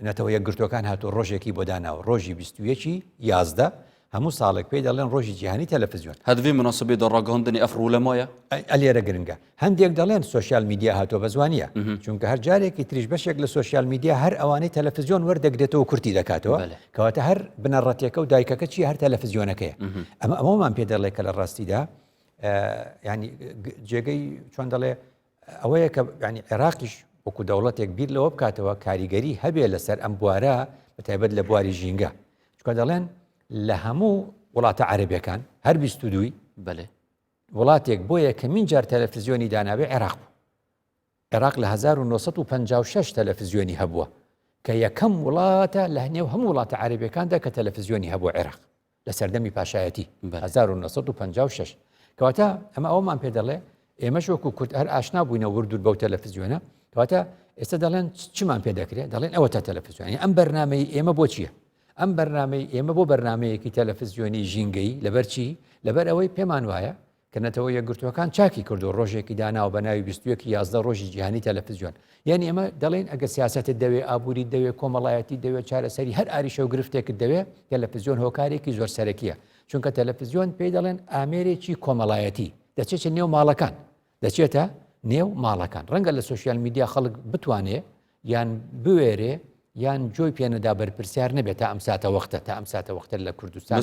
نەتەوە یەکگرتوەکان هاتووە ڕۆژێکی بۆ داناوە ڕۆژی 21 هەموو ساڵێک پێی دەڵێن ڕۆژی جیهانی تەلەڤیزیۆن هەدوێ مناسبەی ڕاگەهاندنی ئەف ڕوولەمایە ئەلێرە گرنگە هەندێک دەڵێن سوۆسیال میدیا هاتووە بە زوانیە چونکە هەر جارێکی تریش بەشێک لە سوۆسیال میدیا هەر ئەوانەی تەلەڤیزیۆن وەردەگرێتەوە کورتی دەکاتەوە کەواتە هەر بنەڕەتێکە و دایکەکە چی هەر تەلەڤیزیۆنەکەیە ئەمەمان پێ دەڵێ کە لە ڕاستیدا ینی جێگەی چۆن دەڵێ ئەوەیە کە ینی عێراقیش وەکو دەوڵەتێک بیر لەوە بکاتەوە کاریگەری هەبێ لەسەر ئەم بوارە بەتایبەت لە بواری ژینگە چونکە دەڵێن لە هەموو وڵاتە عەرەبیەکان هەر 22 بەێ وڵاتێک بۆ یەکەمین جار تەلەڤیزیۆنی داناوێ عێراق بوو. عێراق لە 1956 تەلەڤیزیۆنی هەبووە کە یەکەم وڵاتە لە نێو هەموو وڵاتە عەرەبیەکاندا کە تەلەڤیزیۆنی هەبووە عێراق لە سەردەمی پاشایەتی 1956. کەواتە ئەمە ئەومان پێ دەڵێ ئێمەش وەکو کورد هەر ئاشنا بووینە وردور بەو تەلەڤیزیۆنە. کەواتە ئێستا دەڵێن چمان پێ دەکرێت دەڵێن ئەوە تا تەلەڤیزیۆنی ئەم بەرنامەی ئێمە بۆ چییە؟ ئەم بەرنامەی ئێمە بۆ بەرنمەیەکی تەلەڤیزیۆنی ژینگەی لەبەر چی؟ لەبەر ئەوەی پێمان وایە کە نەتەوە یەکگرتوەکان چاکی کردو ڕۆژێکی داناوە بە ناوی 11 ڕۆژی جیهانی تەلەڤیزیۆن. یعنی ئێمە دەڵێن ئەگە سیاسەتت دەوێ ئابووری دەوێ کۆمەڵایەتی دەوێت چارەسەری هەر ئاریشە و گرفتێکت دەوێ تەلەڤیزیۆن هۆکارێکی زۆر سەرەکیە چونکە تەلەڤیزیۆن پێی دەڵێن ئامێرێکی کۆمەڵایەتی دەچێتە نێو ماڵەکان دەچێتە نێو ماڵەکان. ڕەنگە لە سوسیال میدیا خەڵک بتوانێ یان بوێرێ یان جۆی پێنەدا بەرپرسیار نەبێت تا ئەم ساتە وەختە تا ئەم ساتە وەختە لە کوردستان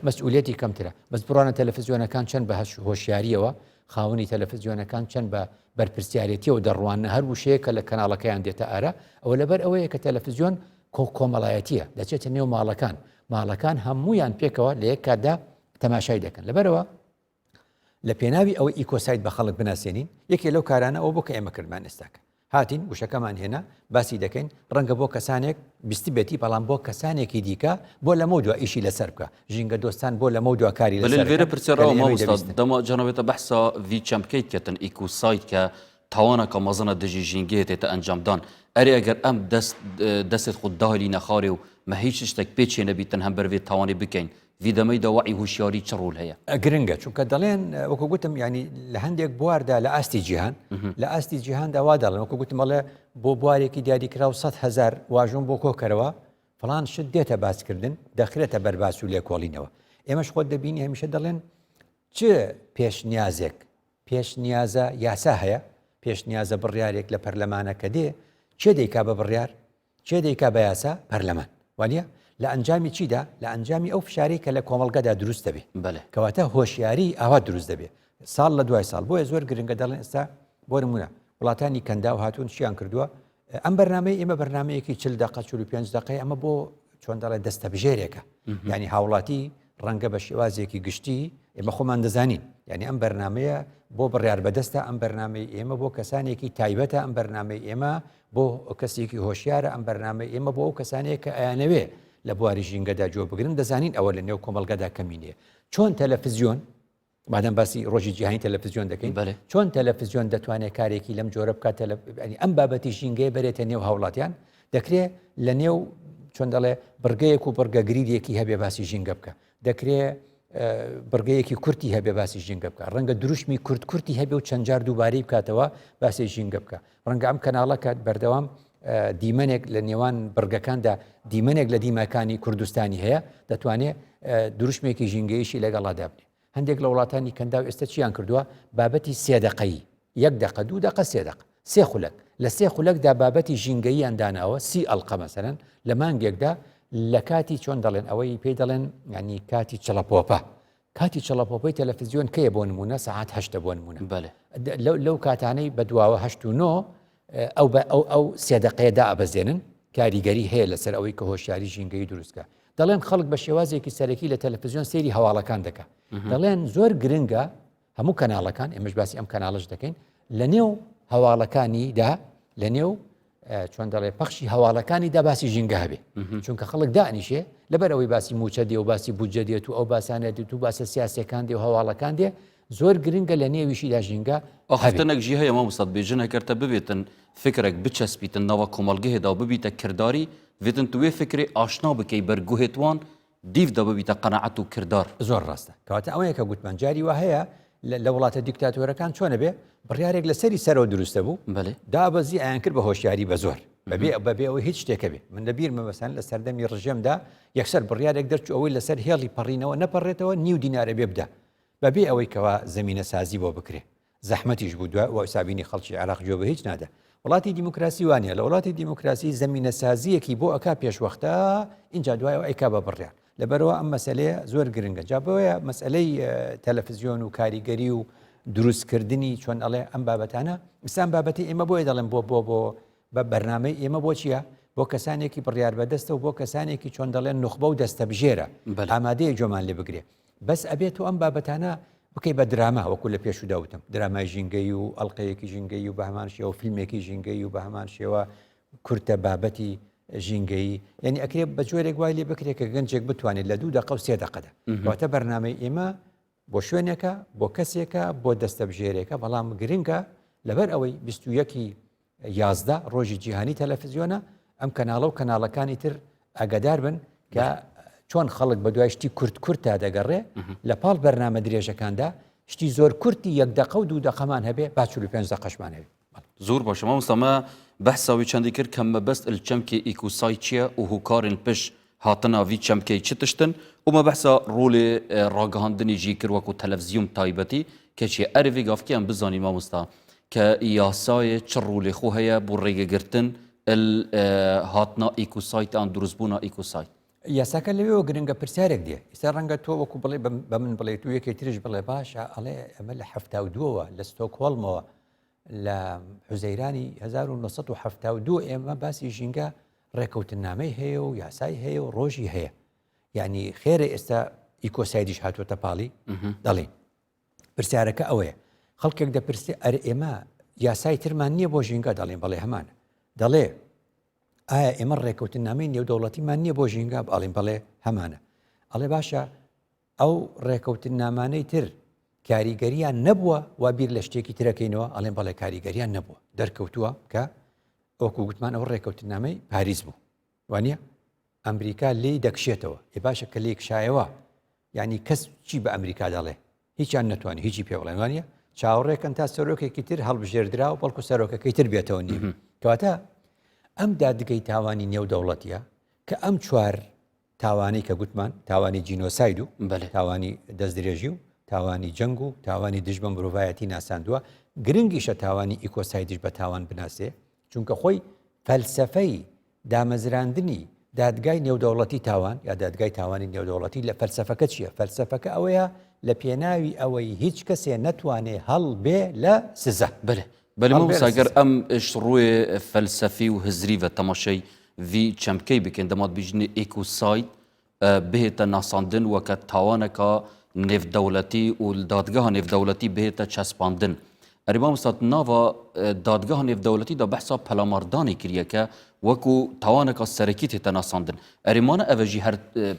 مەسئولیەتی کەمترە. بەس بڕوانە تەلەڤیزیۆنەکان چەند بە هۆشیاریەوە خاوەنی تەلەڤیزیۆنەکان چەند بە بەرپرسیارەتیەوە دەڕوانە هەر وشەیەکە لە کەناڵەکەیان دێتە ئارە ئەوە لەبەر ئەوەیە کە تەلەڤیزیۆن کۆمەڵایەتیە دەچێتە نێو ماڵەکان هەموویان پێکەوە لە یەک کاتدا تەماشای دەکەن. لەبەرەوە لە پێناوی ئەوە ئیکۆسایت بە خەڵک بناسیێنین یەکێ لەو کارانە ئەو بۆ کە ئێمە کردمان ئێستاکە هاتین وشەکەمان هێنا باسی دەکەین ڕەنگە بۆ کەسانێک بیستی بێتی بەڵام بۆ کەسانێکی دیکە بۆ لە مەودووە ئیشی لەسەر بکە ژینگە دۆستان بۆ لە مەودووە کاری لەێرە پرسیێڕەوە ماوەستا دەما جانەوێتە بەحسا ڤی چەمکەیت کەتن ئیکوسایت کە تاوانەکە مەزنە دژی ژینگەیەتێتە ئەنجامدان ئەرێ ئەگەر ئەم دەستت خود داهلی نەخارێ و مە هیچ شتێک پێچێ نەبیتن هەم بەرێت تاوانی بکەین ڤیدەمەی داوای هوشیاری چ ڕوول هەیە گرنگە چونکە دەڵێن وەکو گوتم ینی لە هەندێک بواردا لە ئاستی جیهان لە ئاستی جیهاندا وا دەڵێن وەکو گوتم بەڵێ بۆ بوارێکی دیاریکرا و 100,000 واژۆن بۆ کۆکەرەوە فڵان شت دێتە باسکردن دەخرێتە بەرباس و لێکۆڵینەوە. ئێمەش خۆت دەبینی هەمیشە دەڵێن چ پێشنیازێک پێشنیازە یاسا هەیە پێشنیازە بڕیارێک لە پەرلەمانەکە دێ چێ دەیکا بە بڕیار چێ دەیکا بە یاسا پەرلەمان وانە لە ئەنجامی چیدا لە ئەنجامی ئەو فشاری کە لە کۆمەڵگەدا دروست دەبێت کەواتە هۆشیاری ئاوا دروست دەبێت ساڵ لە دوای ساڵ بۆیە زۆر گرنگە دەڵێن ئێستا بۆ نمونە وڵاتانی کەندا و هاتوون چیان کردووە ئەم بەرنامەی ئێمە بەرنمەیەکی 40 دقیقە 45 دقیقە ئەمە بۆ چۆن دەڵێ دەستە بژێرێکە ینی هاوڵاتی ڕەنگە بە شێوازێکی گشتی ئێمە خۆمان دەزانین ینی ئەم بەرنمەیە بۆ بڕیار بەدەستە ئەم بەرنمەی ئێمە بۆ کەسانێکی تایبەتە ئەم بەرنمەی ئێمە بۆ کەسێکی هۆشیارە ئەم بەرنمەی ئێمە بۆ ئەو کەسانەیە کە ئەیانەوێ لە بواری ژینگەدا جۆ بگرن دەزانین ئەوە لە نێو کۆمەڵگەدا کەمینێ چۆن تەلەڤیزیۆن مادەم باسی ڕۆژی جیهانی تەلەڤیزیۆن دەکەین چۆن تەلەڤیزیۆن دەتوانێت کارێکی لەم جۆرە بکات ئەم بابەتی ژینگەی بەرێتە نێو هاوڵاتیان دەکرێت لە نێو چۆن دەڵێ بڕگەیەک و بڕگەگریدێکی هەبێ باسی ژینگە بکە دەکرێت بڕگەیەکی کورتی هەبێ باسی ژینگە بکە ڕەنگە دروشمی کورتی هەبێ و چەند جار دووبارەی بکاتەوە باسی ژینگە بکە ڕەنگە ئەم کەناڵە کات بەردەوام دیمەنێک لە نێوان بڕگەکاندا دیمەنێک لە دیمەکانی کوردستانی هەیە دەتوانێت دروشمێکی ژینگەیشی لەگەڵادا بنێ. هەندێک لە وڵاتانی کەندا و ئێستا چیان کردووە بابەتی 3 دقەیی 1 دقە 2 دقە 3 دقە 3 خولەک لە 3 خولەکدا بابەتی ژینگەییان داناوە 30 ئەڵقە مەسەرەن لە مانگێکدا لە کاتی چۆن دەڵێن ئەوەی پێی دەڵێن ینی کاتی چڵەپۆپە کاتی چڵەپۆپەی تەلەڤیزیۆن کەیە بۆ نمونە سەعات 8 بۆ نمونە لەو کاتانەی بە دواوە 8 و 9 ئەو 3 دقەیەدا ئەبەزێنن کاریگەری هەیە لەسەر ئەوەی کە هۆشیاری ژینگەی دروستکە. دەڵێن خەڵک بە شێوازێکی سەرەکی لە تەلەڤیزیۆن سەیری هەواڵەکان دەکات دەڵێن زۆر گرنگە هەموو کەناڵەکان ئێمەش باسی ئەم کەناڵش دەکەین لە نێو هەواڵەکانیدا لە نێو چۆن دەڵێ پەخشی هەواڵەکانیدا باسی ژینگە هەبێ چونکە خەڵک دانیشێ لەبەر ئەوەی باسی موچە دێ و باسی بودجە دێت و ئەو باسانە دێت و باسە سیاسەکان دێ و هەواڵەکان دێ زۆر گرنگە لە نێویشیدا ژینگە ئەختەنەکژی هەیە مامۆستا بێژنە کەرتە ببێتن فکرێک بچەسبیتن ناوە کۆمەڵگەهێدا و ببیتە کردداری وێتن توێ فکرێ ئاشنا بکەی بەرگوهێتوان دیفدا ببیتە قەنەعەت و کردار زۆر ڕاستە کەواتە ئەوەیە کە گوتمانجاری وە هەیە لە وڵاتە دیکتاتۆرەکان چۆنە بێ بڕیارێک لە سەری سەرەوە دروستە بوو دابەزی ئایان کرد بە هۆشیاری بە زۆر بەبێ ئەوەی هیچ شتێکە بێ من لەبیرمە مەسەن لە سەردەمی ڕژێمدا یەکسەر بڕیارێک دەرچوو ئەوەی لەسەر هێڵی پەڕینەوە نەپەڕێتەوە نیو دینارە بێ بدە بەبێ ئەوەی کەوا زمینە سازی بۆ بکرێ زەحمەتیش بوو دووە و سابینی خەڵکی عێراق جۆ بە هیچ نادە. وڵاتی دیموکراسی وانە لە وڵاتی دیموکراسی زمینە سازیەکی بۆ ئەکا پێشوەختە اینجا دوایەوە ئەیکا بە بڕیار لەبەرەوە ئەم مەسەلەیە زۆر گرنگە جابەوەیە مەسئلەی تەلەڤیزیۆن و کاریگەری و دروستکردنی چۆن ئەڵێ ئەم بابەتانە ئسان بابەتی ئێمە بۆیە دەڵێن بۆ بە بەرنامەی ئێمە بۆ چییە بۆ کەسانێکی بڕیار بەدەستە و بۆ کەسانێکی چۆن دەڵێن نوخبە و دەستە بژێرە ئامادەیە جۆمان لێ بگرێ بەس ئەبێت و ئەم بابەتانە بکەی بە دراما وەکو لە پێشودا وتم درامای ژینگەی و ئەڵلقەیەکی ژینگەی و بە هەمان شێوە فیلمێکی ژینگەی و بە هەمان شێوە کورتە بابەتی ژینگەی یعنی ئەکرێ بە جۆرێک وای لێ بکرێت کە گەنجێک بتوانێت لە 2 دقە و 3 دقەدا واتە بەرنامەی ئێمە بۆ شوێنێکە بۆ کەسێکە بۆ دەستە بژێرێکە بەڵام گرنگە لەبەر ئەوەی 21 ڕۆژی جیهانی تەلەڤیزیۆنە ئەم کەناڵە و کەناڵەکانی تر ئاگادار بن کە چۆن خەڵک بە دوای شتی کورتتا دەگەڕێ لە پاڵ بەرنامە درێژەکاندا شتی زۆر کورتی 1 دقە و 2 دقەمان هەبێ با 45 دقەشمان هەبێ زۆر باشە مامۆستا بەحساوی چەندی کرد کە مەبەست الچەمکێ ئیکوسای چییە و هوکارên پشت هاتنا vî çemkê çi tiştin û me behsa rolê ragihandinê jî kir wekû televizyon taybetî keçê ervê gavkiyan bizanî mamosta ke yasayê çi rolê xwe heye bû rêgegirtin il hatna îkosaytan durustbûna îkosay یاساکە لەوێەوە گرنگە پرسیارێک دێ ئێستا ڕەنگە تۆ وەکو بڵێ بە من بڵێ تو یەکێ ترش بڵێ باشە ئەڵێ ئەمە لە 1970ەوە لە ستۆکهۆڵمەوە لە حوزەیرانی 1970 ئێمە باسی ژینگە ڕێکەوتنامەی هەیە و یاسای هەیە و ڕۆژی هەیە یعنی خێرە ئێستا ئیکۆسایدیش هاتووەتە پاڵی دەڵێن پرسیارەکە ئەوەیە خەڵکێک دەپرسێ ئەرە ئێمە یاسای ترمان نییە بۆ ژینگە دەڵێن بەڵێ هەمانە دەڵێ ئایا ئێمە ڕێکەوتنامەی نێودەوڵەتیمان نییە بۆ ژینگە ئاڵین بەڵێ هەمانە ئەڵێ باشە ئەو ڕێکەوتنامانەی تر کاریگەریان نەبووە وا بیر لە شتێکی ترەکەینەوە ئەڵێن بەڵێ کاریگەریان نەبووە دەرکەوتووە کە ئەوکو گوتمان ئەو ڕێکەوتنامەی پاریس بوو وانە ئەمریکا لێی دەکشێتەوە ێ باشە کە لێک شایەوە یعنی کەس چی بە ئەمریکا دەڵێ هیچیان نەتوانانی هیچی پێ بڵێن وانە چاوەڕێکن تا سەرۆکێکی تر هەڵبژێردرا و بەڵکو سەرۆکەکەی تر بێتەوە نیە کەواتە ئەم دادگەی تاوانی نێودەوڵەتیە کە ئەم چوار تاوانی کە گوتمان تاوانی جینۆساید و تاوانی دەستدرێژی و تاوانی جەنگ و تاوانی دژ بە مرۆڤایەتی ناساندووە گرنگیشە تاوانی ئیکۆسایدیش بە تاوان بناسێ چونکە خۆی فەلسەفەی دامەزراندنی دادگای نێودەوڵەتی تاوان یا دادگای تاوانی نێودەوڵەتی لە فەلسەفەکە چییە فەلسەفەکە ئەوەیە لە پێناوی ئەوەی هیچ کەسێ نەتوانێ هەڵ بێ لە سزە بەلێمەساگەر ئەم ڕوێ فەلسەفی و هزری بە تەماشای vî çemkey bikin demat bijînê îkosayt bihête nasandin weke tawaneka nêvdewletî û dadgeha nêvdewletî bihête çespandin erê mamosta nava dadgeha nêvdewletî da behsa pelamardanê kiriyeke wekû tawaneka serekî tête nasandin erê mane ev jî her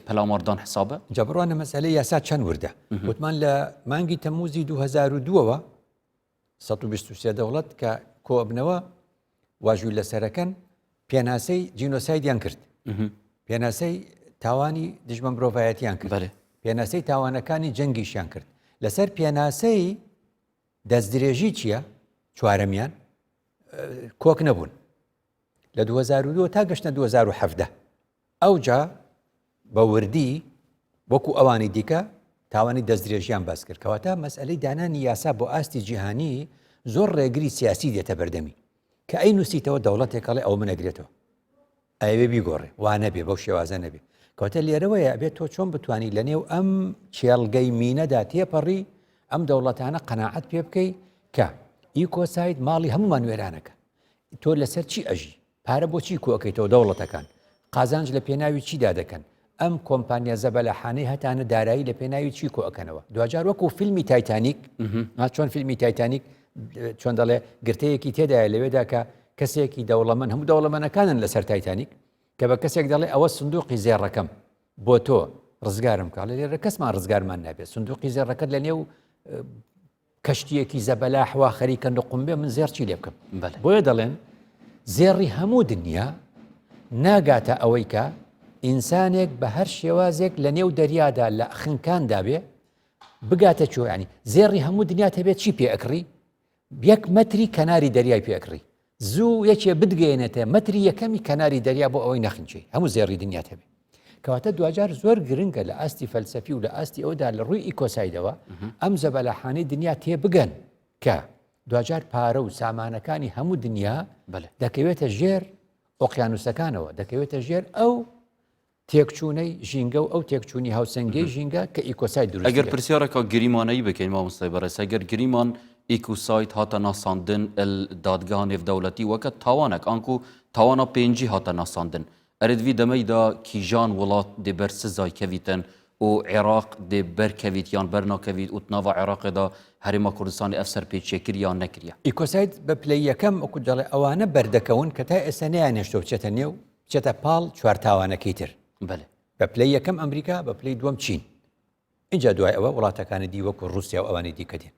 pelamardan hesabe جەبڕوانە مەسئلەی یاسا چەند وردە گوتمان لە مانگی تەموزی 2002ەوە 123 دەوڵەت کە کۆبنەوە واژووی لەسەرەکەن پێناسەی جینۆسایدیان کرد پێناسەی تاوانی دژمە مرۆڤایەتیان کرد پێناسەی تاوانەکانی جەنگیشیان کرد لەسەر پێناسەی دەستدرێژی چییە چوارەمیان کۆک نەبوون لە 2002 تا گەشتە 2017 ئەوجا بە وردی وەکو ئەوانی دیکە تاوانی دەستدرێژیان باس کرد کەواتە مەسئلەی دانانی یاسا بۆ ئاستی جیهانی زۆر ڕێگری سیاسی دێتە بەردەمی کە ئەی نووسیتەوە دەوڵەتێکەڵێ ئەو منەگرێتەوە ئەوێ بیگۆڕێ وا نەبێ بەو شێوازە نەبێ کەواتە لێرەوەیە ئەبێت تۆ چۆن بتوانانی لە نێو ئەم چێڵگەی مینەدا تێپەڕی ئەم دەوڵەتانە قەناعەت پێ بکەی کە ئیکۆساید ماڵی هەمومان وێرانەکە تۆ لەسەر چی ئەژی پارە بۆچی کۆکەیتەوە دەوڵەتەکان قازانج لە پێناوی چیدا دەکەن ئەم کۆمپانیا زەبەلەحانەی هەتانە دارایی لە پێناوی چی کۆەکەنەوە دوجار وەکو فیلمی تایتانیک چۆن فیلمی تایتانیک چۆن دەڵێ گرتەیەکی تێدایە لەوێدا کە کەسێکی دەوڵەمەند هەموو دەوڵەمەنەکانن لەسەر تایتانیک کە بە کەسێک دەڵێ ئەوە سندوقی زێڕەکەم بۆ تۆ ڕزگارم کە لێرە کەسمان ڕزگارمان نابێت سندوقی زێڕەکەت لە نێو کەشتیەکی زەبەلاح وا خەریکە نقمبێ من زێر چی لێ بکەم بۆیە دەڵێن زێڕی هەموو دنیا ناگاتە ئەوەی کە ئینسانێک بە هەر شێوازێک لە نێو دەریادا لە خنکاندا بێ بگاتە چۆ ینی زێڕی هەموو دنیا هەبێت چی پێ ئەکڕی 1 مەتری کەناری دەریای پێ ئەکڕی زوو یەکێ بدگەێنێتە مەتری یەکەمی کەناری دەریا بۆ ئەوەی نەخنچی هەموو زێڕی دنیات هەبێ کەواتە دوجار زۆر گرنگە لە ئاستی فەلسەفی و لە ئاستی ئەودا لە ڕووی ئیکۆسایدەوە ئەم زەبەلەحانەی دنیا تێ بگەن کە دوجار پارە و سامانەکانی هەموو دنیا دەکەوێتە ژێر ئۆقیانوسەکانەوە دەکەوێتە ژێر ئەو تێکچوونەی ژینگە و ئەو تێکچوونی هاوسەنگی ژینگە کە ئیکۆساید دروست ئەگەر پرسیارێکە گریمانەیی بکەین مامۆستای بەڕێز ئەگەر گریمان ئیکۆساید هاتە ناساندن دادگەها نێودەوڵەتی وەکە تاوانێک ئانکو تاوانا پێنجی هاتە ناساندن ئەرێدوی دەمەیدا کیژان وڵات دێبەر سزای کەویتن و عێراق دێ بەرکەویت یان بەرناکەویت و ناوە عێراقدا هەرێما کوردستانی ئەف سەرپێچیەکرد یان نەکریە ئیکۆسایت بە پلەی یەکەم وەکو دەڵێ ئەوانە بەردەکەون کە تا ئێستا نەیانێشتۆ بچێتە نێو بچێتە پاڵ چوارتاوانەکەی تر بەێ بە پلەی یەکەم ئەمریکا بە پلەی دووەم چین اینجا دوای ئەوە وڵاتەکانی دی وەکو رووسیا و ئەوانی دیکە دێن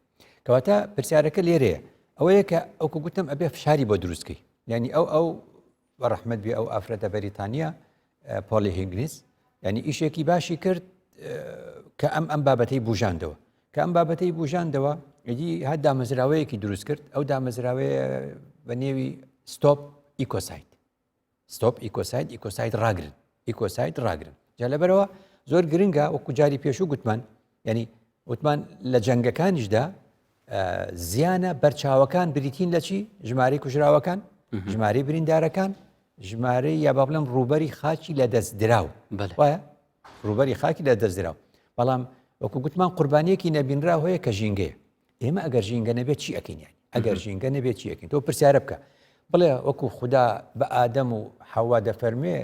کەواتە پرسیارەکە لێرەیە ئەوەیە کە ئەوکو گوتم ئەبێ فشاری بۆ دروستکەی ینی ئەو بەڕەحمەت بێ ئەو ئافرەتە بەریتانیا پۆلی هینگلیس ینی ئیشێکی باشی کرد کە ئەم بابەتەی بژاندەوە کە ئەم بابەتەی بژاندەوە ئەدی هەر دامەزراوەیەکی دروست کرد ئەو دامەزراوەیە بە نێوی ستۆپ ئیکۆسایت ستۆپ ئیکۆسایت ئیکۆسایت ڕاگرن ئیکۆسایت ڕاگرن جا لەبەرەوە زۆر گرنگە وەکو جاری پێشوو گوتمان ینی وتمان لە جەنگەکانیشدا زیانە بەرچاوەکان بریتین لە چی ژمارەی کوژراوەکان ژمارەی بریندارەکان ژمارەی یا با بڵێم ڕوبەری خاکی لە دەست دراو وایە ڕوبەری خاکی لە دەست دراو بەڵام وەکو گوتمان قوربانیەکی نەبینرا هەیە کە ژینگەیە ئێمە ئەگەر ژینگە نەبێت چی ئەکەین ئەگەر ژینگە نەبێت چی ئەکەین تۆ پرسیارە بکە بڵێ وەکو خوددا بە ئادەم و حەوا دەفەرمێ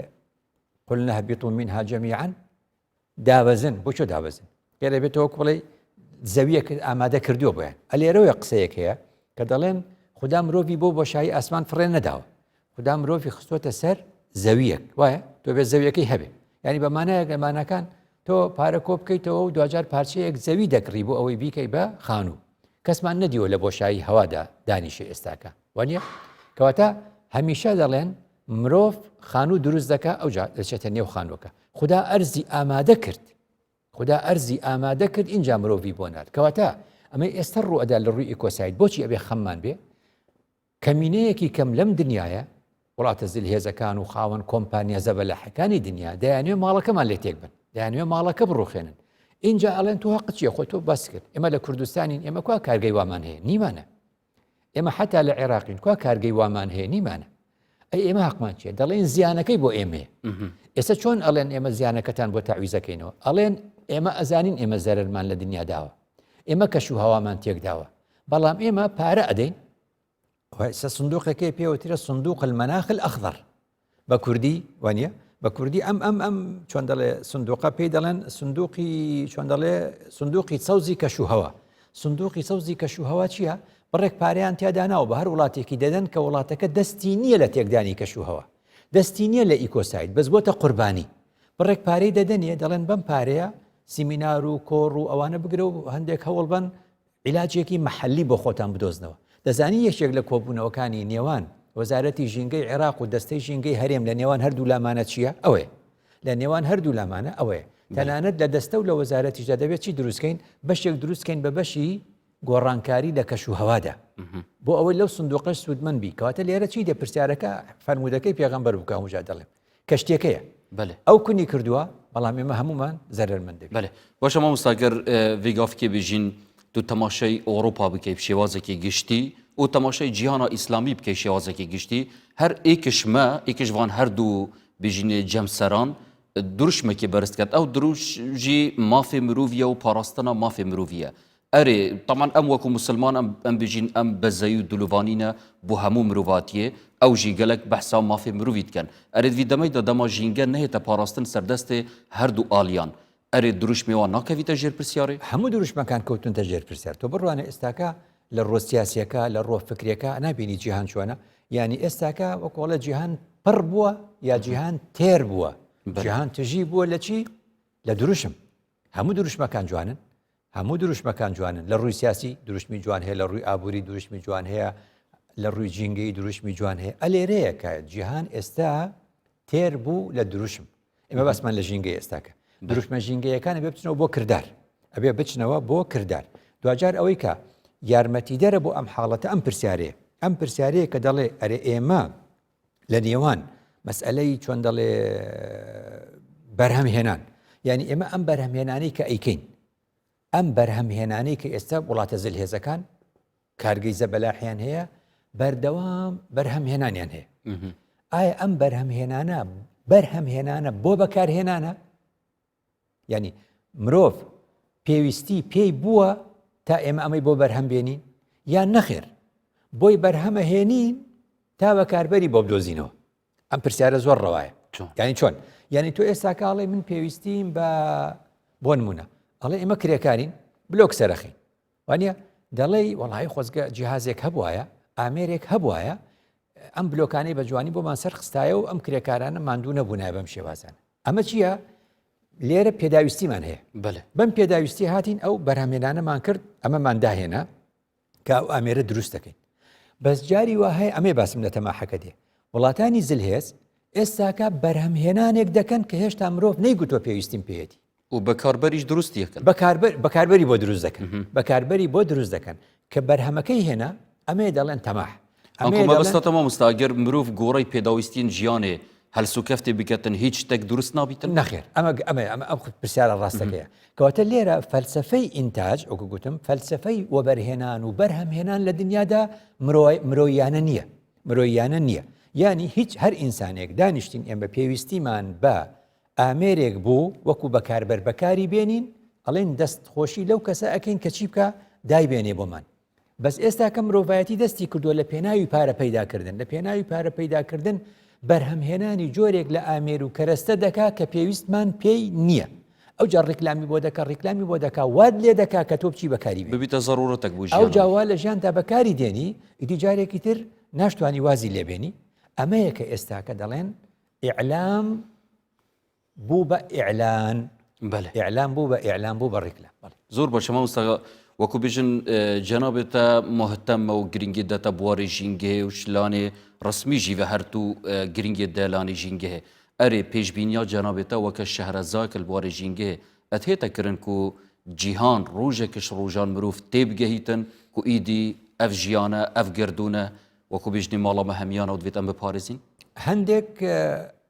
قلنا هەبیطوا منها جەمیعا دابەزن بۆ چۆ دابەزن گەرە بێتەوە بڵێ زەویەکە ئامادە کردووە بۆیان ئەلێرەوەی قسەیەک هەیە کە دەڵێن خوددا مرۆڤی بۆ بۆشایی ئاسمان فڕێ نەداوە خوددا مرۆڤی خستۆتە سەر زەویەک وایە تۆ بێت زەویەکەی هەبێ ینی بەمانایە گەمانەکان تۆ پارە کۆ بکەیتەوە و دوجار پارچەیەک زەوی دەکڕی بۆ ئەوەی بیکەی بە خانوو کەسمان نەدیوە لە بۆشایی هەوادا دانیشە ئێستاکە وانە کەواتە هەمیشە دەڵێن مرۆڤ خانوو دروست دەکە ئەوجا دەچێتە نێو خانووەکە خوددا ئەرزی ئامادە کرد خوددا ئەرزی ئامادە کرد اینجا مرۆڤی بۆ نات کەواتە ئەمە ئێستا ڕوئەدا لە ڕووی ئیکۆسایت بۆچی ئەبێ خەممان بێ کەمینەیەکی کەم لەم دنیاە وڵاتە زلهێزەکان و خاوەن کۆمپانیا زەبەلاحەکانی دنیا دەیانوێ ماڵەکەمان لێ تێک بن دەیانوێ ماڵەکە بڕوخێنن اینجا ئەڵێن تۆ حەقت چییە خۆ تۆ باس کرد ئێمە لە کوردستانین ئێمە کوا کارگەی وامان هەیە نیمانە ئێمە حتا لە عێراقین کوا کارگەی وامان هەیە نیمانە ئەی ئێمە حەقمان چیە دەڵێن زیانەکەی بۆ ئێمەیە ئێستا چۆن ئەڵێن ئێمە زیانەکەتان بۆ تاویزەکەینەوە ئەڵێن ئێمە ئەزانین ئێمە زەرمان لە دنیا داوە ئێمە کەش و هەوامان تێکداوە بەڵام ئێمە پارە ئەدەین ئێستا سندوقەکەی پێوەترە سندوق المەناخ الأخضر بە کوردی وانە بە کوردی ئەم چۆن دەڵێ سندوقە پێی دەڵێن سندوقی چۆن دەڵێ سندوقی سەوزی کەشوهەوا سندوقی سەوزی کەشوهەوا چییە بڕێک پارەیان تیاداناوە بە هەر وڵاتێکی دەدەن کە وڵاتەکە دەستی نییە لە تێکدانی کەشوهەوا دەستی نییە لە ئیکۆسایت بەس بۆتە قوربانی بڕێک پارەی دەدەنێ دەڵێن بەم پارەیە سیمینار و کۆڕ و ئەوانە بگرە و هەندێک هەوڵ بن عیلاجێکی مەحەلی بۆ خۆتان بدۆزنەوە دەزانی یەکێک لە کۆبوونەوەکانی نێوان وەزارەتی ژینگەی عێراق و دەستەی ژینگەی هەرێم لە نێوان هەردوو لامانە چییە ئەوەیە لە نێوان هەردوو لامانە ئەوەیە تەنانەت لە دەستە و لە وەزارەتیشدا دەبێت چی دروستکەین بەشێک دروستکەین بە بەشی گۆڕانکاری لە کەشوهەوادا بۆ ئەوەی لەو سندوقەش سوودمەند بی کەواتە لێرە چی دە پرسیارەکە فەرمودەکەی پێغەمبەر بکە هەمووجا دەڵێم کەشتێکەیە ئەو کونی کردووە بەڵام ئێمە هەمومان زەرمەند دەبێت بەێ باشە مامۆستاگەر ڤێگافکێ بژین تو تەماشای ئۆڕۆپا بکەیت شێوازێکی گشتی و تەماشای جیهانا ئیسلامی بکەی شێوازێکی گشتی هەر ئێکشمە ئێکشوان هەردوو بژینێ جەمسەران دروشمێکی بەرز کرد ئەو دروژی مافێ مرۆڤە و پاراستنا مافێ مرۆڤە ئەرێ طبعا ئەم وەکو مسلمان ئەم بژین ئەم بەزەی و دولوڤانینە بۆ هەموو مرۆڤاتیە ئەو ژی گەلک بەحسا مافێ مرۆڤی دکەن ئەرێ ویدەمەیدا دەما ژینگە نهێتە پاراستن سەردەستێ هەردوو ئالیان ئەرێ دروشمێوان ناکەویتە ژێر پرسیارێ هەموو دروشمەکان کەوتونتە ژێر پرسیار تۆ بڕوانە ئێستاکە لە ڕۆ سیاسیەکە لە ڕۆ فکرێکە نابینی جیهان چۆنە یعنی ئێستاکە وەکۆڵە جیهان پڕ بووە یا جیهان تێر بووە جیهان تژی بووە لە چی لە دروشم هەموو دروشمەکان جوانن هەموو دروشمەکان جوانن لە ڕووی سیاسی دروشمی جوان هەیە لە ڕووی ئابووری دروشمی جوان هەیە لە ڕووی جینگەی دروشمی جوان هەیە ئەلێرەیە کە جیهان ئێستا تێر بوو لە دروشم ئێمە باسمان لە ژینگەی ئێستاکە دروشمە ژینگەیەکانە بێ بچنەوە بۆ کردار ئەبێ بچنەوە بۆ کردار دوجار ئەوەی کە یارمەتی دەرە بۆ ئەم حاڵەتە ئەم پرسیارەیە کە دەڵێ ئەرێ ئێمە لە نێوان مەسئلەی چۆن دەڵێ بەرهەمهێنان یعنی ئێمە ئەم بەرهەمهێنانەی کە ئەیکەین ئەم بەرهەمهێنانەی کە ئێستا وڵاتە زلهێزەکان کارگەی زەبەلاحیان هەیە بەردەوام بەرهەمهێنانیان هەیە ئایا ئەم بەرهەمهێنانە بۆ بەکارهێنانە یعنی مرۆڤ پێویستی پێی بووە تا ئێمە ئەمەی بۆ بەرهەم بێنین یان نەخێر بۆی بەرهەمە هێنین تا بەکاربەری بۆ بدۆزینەوە ئەم پرسیارە زۆر ڕەوایە یعنی چۆن یعنی تۆ ئێستا کاڵێ من پێویستیم بە بۆ نمونە ئەڵێ ئێمە کرێکارین بلۆک سەرەخین وانە دەڵێ وەڵی خۆزگە جیهازێک هەبوایە ئامێرێک هەبوایە ئەم بلۆکانەی بە جوانی بۆمان سەر خستایە و ئەم کرێکارانە ماندوو نەبوونای بەم شێوازانە ئەمە چییە؟ لێرە پێداویستیمان هەیە بەم پێداویستی هاتین ئەو بەرهەمێنانەمان کرد ئەمەمان داهێنا کە ئەو ئامێرە دروست دەکەین بەس جاری وا هەیە ئەمێ باسم لە تەماحەکە دێ وڵاتانی زلهێز ئێستاکە بەرهەمهێنانێک دەکەن کە هێشتا مرۆڤ نەیگوتۆ پێویستیم پێیەتی و بەکاربەریش دروستیەکەن بەکاربەری بۆ دروست دەکەن بەکاربەری بۆ دروست دەکەن کە بەرهەمەکەی هێنا ئەمێ دەڵێن تەماح ئەمەبستەتەمە مستاگەر مرۆڤ گۆڕی پێداویستین ژیانێ هەلسوکەفتی بکەتن هیچ شتێک دروست نابیتن نەخێر ئەم پرسیارە ڕاستەکەیە کەواتە لێرە فەلسفەی ئینتاج ئەوکە گوتم فەلسفەی وەبەرهێنان و بەرهەمهێنان لە دنیادا مرۆیانە نییە یعنی هیچ هەر ئینسانێک دانیشتین ئێمە پێویستیمان بە ئامێرێک بوو وەکو بەکاربەر بەکاری بێنین ئەڵێن دەستخۆشی لەو کەسە ئەەکەین کە چی بکە دایبێنێ بۆمان بەس ئێستا کە مرۆڤایەتی دەستی کردووە لە پێناوی پارە پەیداکردن لە پێناوی پارە پەیداکردن بەرهەمهێنانی جۆرێک لە ئامێر و کەرەستە دەکا کە پێویستمان پێی نییە ئەو جار ڕیکلامی بۆ دەکا ڕیکلامی بۆ دەکا واد لێ دەکا کە تۆ بچی بەکاری ببیتە ضرورەتێک بوو ئەو جاوا لە ژیانتا بەکاری دێنی ئیدی جارێکی تر ناشتوانی وازی لێبێنی ئەمەیە کە ئێستاکە دەڵێن ئیعلام بوو بە ئیعلان ئیعلام بوو بە ئیعلام بوو بە ڕیکلام زۆر باشەمە مستاغا وەکو بێژن جەنابێتە مهتەمە و گرنگی دەتە بواری ژینگەهەیە و شلانێ ڕسمی ژیڤە هەرتوو گرنگی دەلانی ژینگەهەیە ئەرێ پێشبینیا جەنابێتە وەکە شەهرەزاکل بواری ژینگەهەیە ئەتهێتە کردن و جیهان ڕۆژێکش ڕۆژان مرۆڤ تێبگەهیتن و ئیدی ئەف ژیانە ئەف گردونە وەکو بێژنی ماڵەمە هەمیانە و دەبێت ئەم بپارێزین هەندێک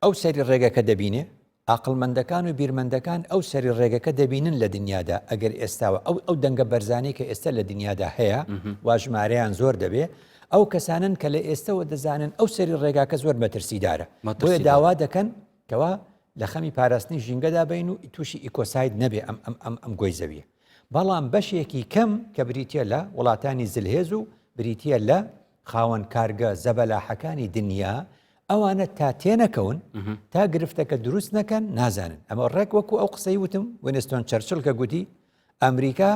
ئەو سەری ڕێگەکە دەبینێ عقلمەندەکان و بیرمەندەکان ئەو سەری ڕێگەکە دەبینن لە دنیادا ئەگەر ئێستاوە ئەو دەنگە بەرزانەی کە ئێستا لە دنیادا هەیە وا ژمارەیان زۆر دەبێ ئەو کەسانن کە لە ئێستەوە دەزانن ئەو سەری ڕێگاکە زۆر مەترسیدارە بۆیە داوا دەکەن کەوا لە خەمی پاراستنی ژینگەدا بین و تووشی ئیکۆساید نەبێ ئەم گۆی زەویە بەڵام بەشێکی کەم کە بریتە لە وڵاتانی زلهێز و بریتە لە خاوەن کارگە زەبەلاحەکانی دنیا ئەوانە تا تێنەکەون تا گرفتەکە دروست نەکەن نازانن ئەمە ڕێک وەکو ئەو قسەی وتم وینستۆن چەرچل کە گوتی ئەمریکا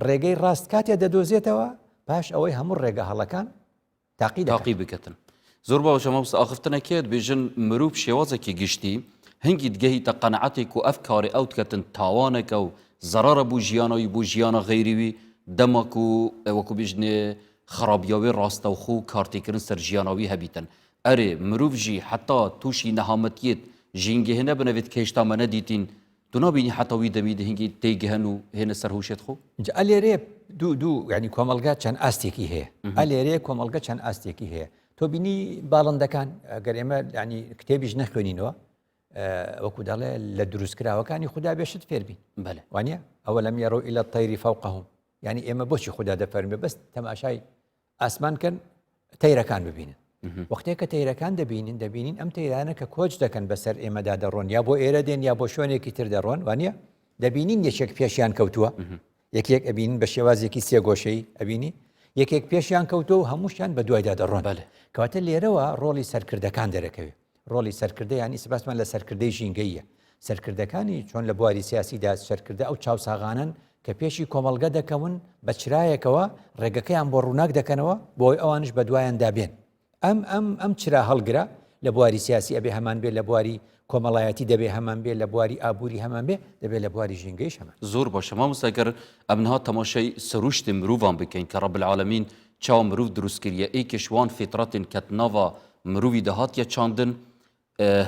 ڕێگەی ڕاست کاتێ دەدۆزێتەوە باش ئەوەی هەموو ڕێگە هەڵەکان تاقی بکەن زۆر باشە مەبست ئاخفتنەکێت بێژن مرۆڤ شێوازێکی گشتی هەنگی دگەهیتە قەنەعەتێک و ئەفکاری ئەو دکەتن تاوانێکە و زەرارە بوو ژیانەوەی بوو ژیانە غەیریوی دەمەک و وەکو بێژنێ خراپیاوی ڕاستەوخۆ و کارتێکردن سەر ژیانەوی هەبیتن ئەرێ مرۆڤ ژی حتا تووشی نەهامەتیت ژینگەهێنە بنەوێت کەیشتامە نەدیتین تو نابینی حتاوی دەمیدە هەنگی تێیگەهەن و هێنە سەر هوشێت خۆ ئەلێرێ دوو ینی کۆمەلگا چەند ئاستێکی هەیە ئەلێرێ کۆمەلگە چەند ئاستێکی هەیە تۆ بینی باڵندەکان ئەگەر ئێمە ینی کتێبیش نەخوێنینەوە وەکو دەڵێ لە دروستکراوەکانی خوددا بێشت فێربین بەێ وانە ئەوە لەم یێڕۆ ئیلە تەیری فەوقەهم ینی ئێمە بۆچی خوددا دەفەرمێ بەس تەماشای ئاسمانکەن تەیرەکان ببینن وەختێک کە تەیرەکان دەبینین ئەم تەیرانە کە کۆچ دەکەن بەسەر ئێمەدا دەڕۆن یا بۆ ئێرە دێن یا بۆ شوێنێکی تر دەڕۆن وانە دەبینین یەکێک پێشیان کەوتووە یەکێک ئەبینین بە شێوازێکی سێگۆشەی ئەبینی یەکێک پێشیان کەوتۆ و هەمووشیان بە دوایدا دەڕۆن کەواتە لێرەوە ڕۆڵی سەرکردەکان دەرەکەوێت ڕۆڵی سەرکردە ینی سباسمان لە سەرکردەی ژینگەیە سەرکردەکانی چۆن لە بواری سیاسیدا سەرکردە ئەو چاوساغانن کە پێشی کۆمەلگە دەکەون بە چرایەکەوە ڕێگەکەیان بۆ ڕووناک دەکەنەوە بۆی ئەوانش بە دوایان دابێن ئەم چرا هەڵگرە لە بواری سیاسی ئەبێ هەمان بێت لە بواری کۆمەڵایەتی دەبێ هەمان بێت لە بواری ئابووری هەمان بێ دەبێت لە بواری ژینگەیش هەمان زۆر باشە مامۆستاگەر ئەمنها تەماشای سروشتی مرۆڤان بکەین کە ڕەب العالەمین چاو مرۆڤ دروستکردیە ئەیکیش وان فیترەتین کە ناوا مرۆڤی دەهاتیە چاندن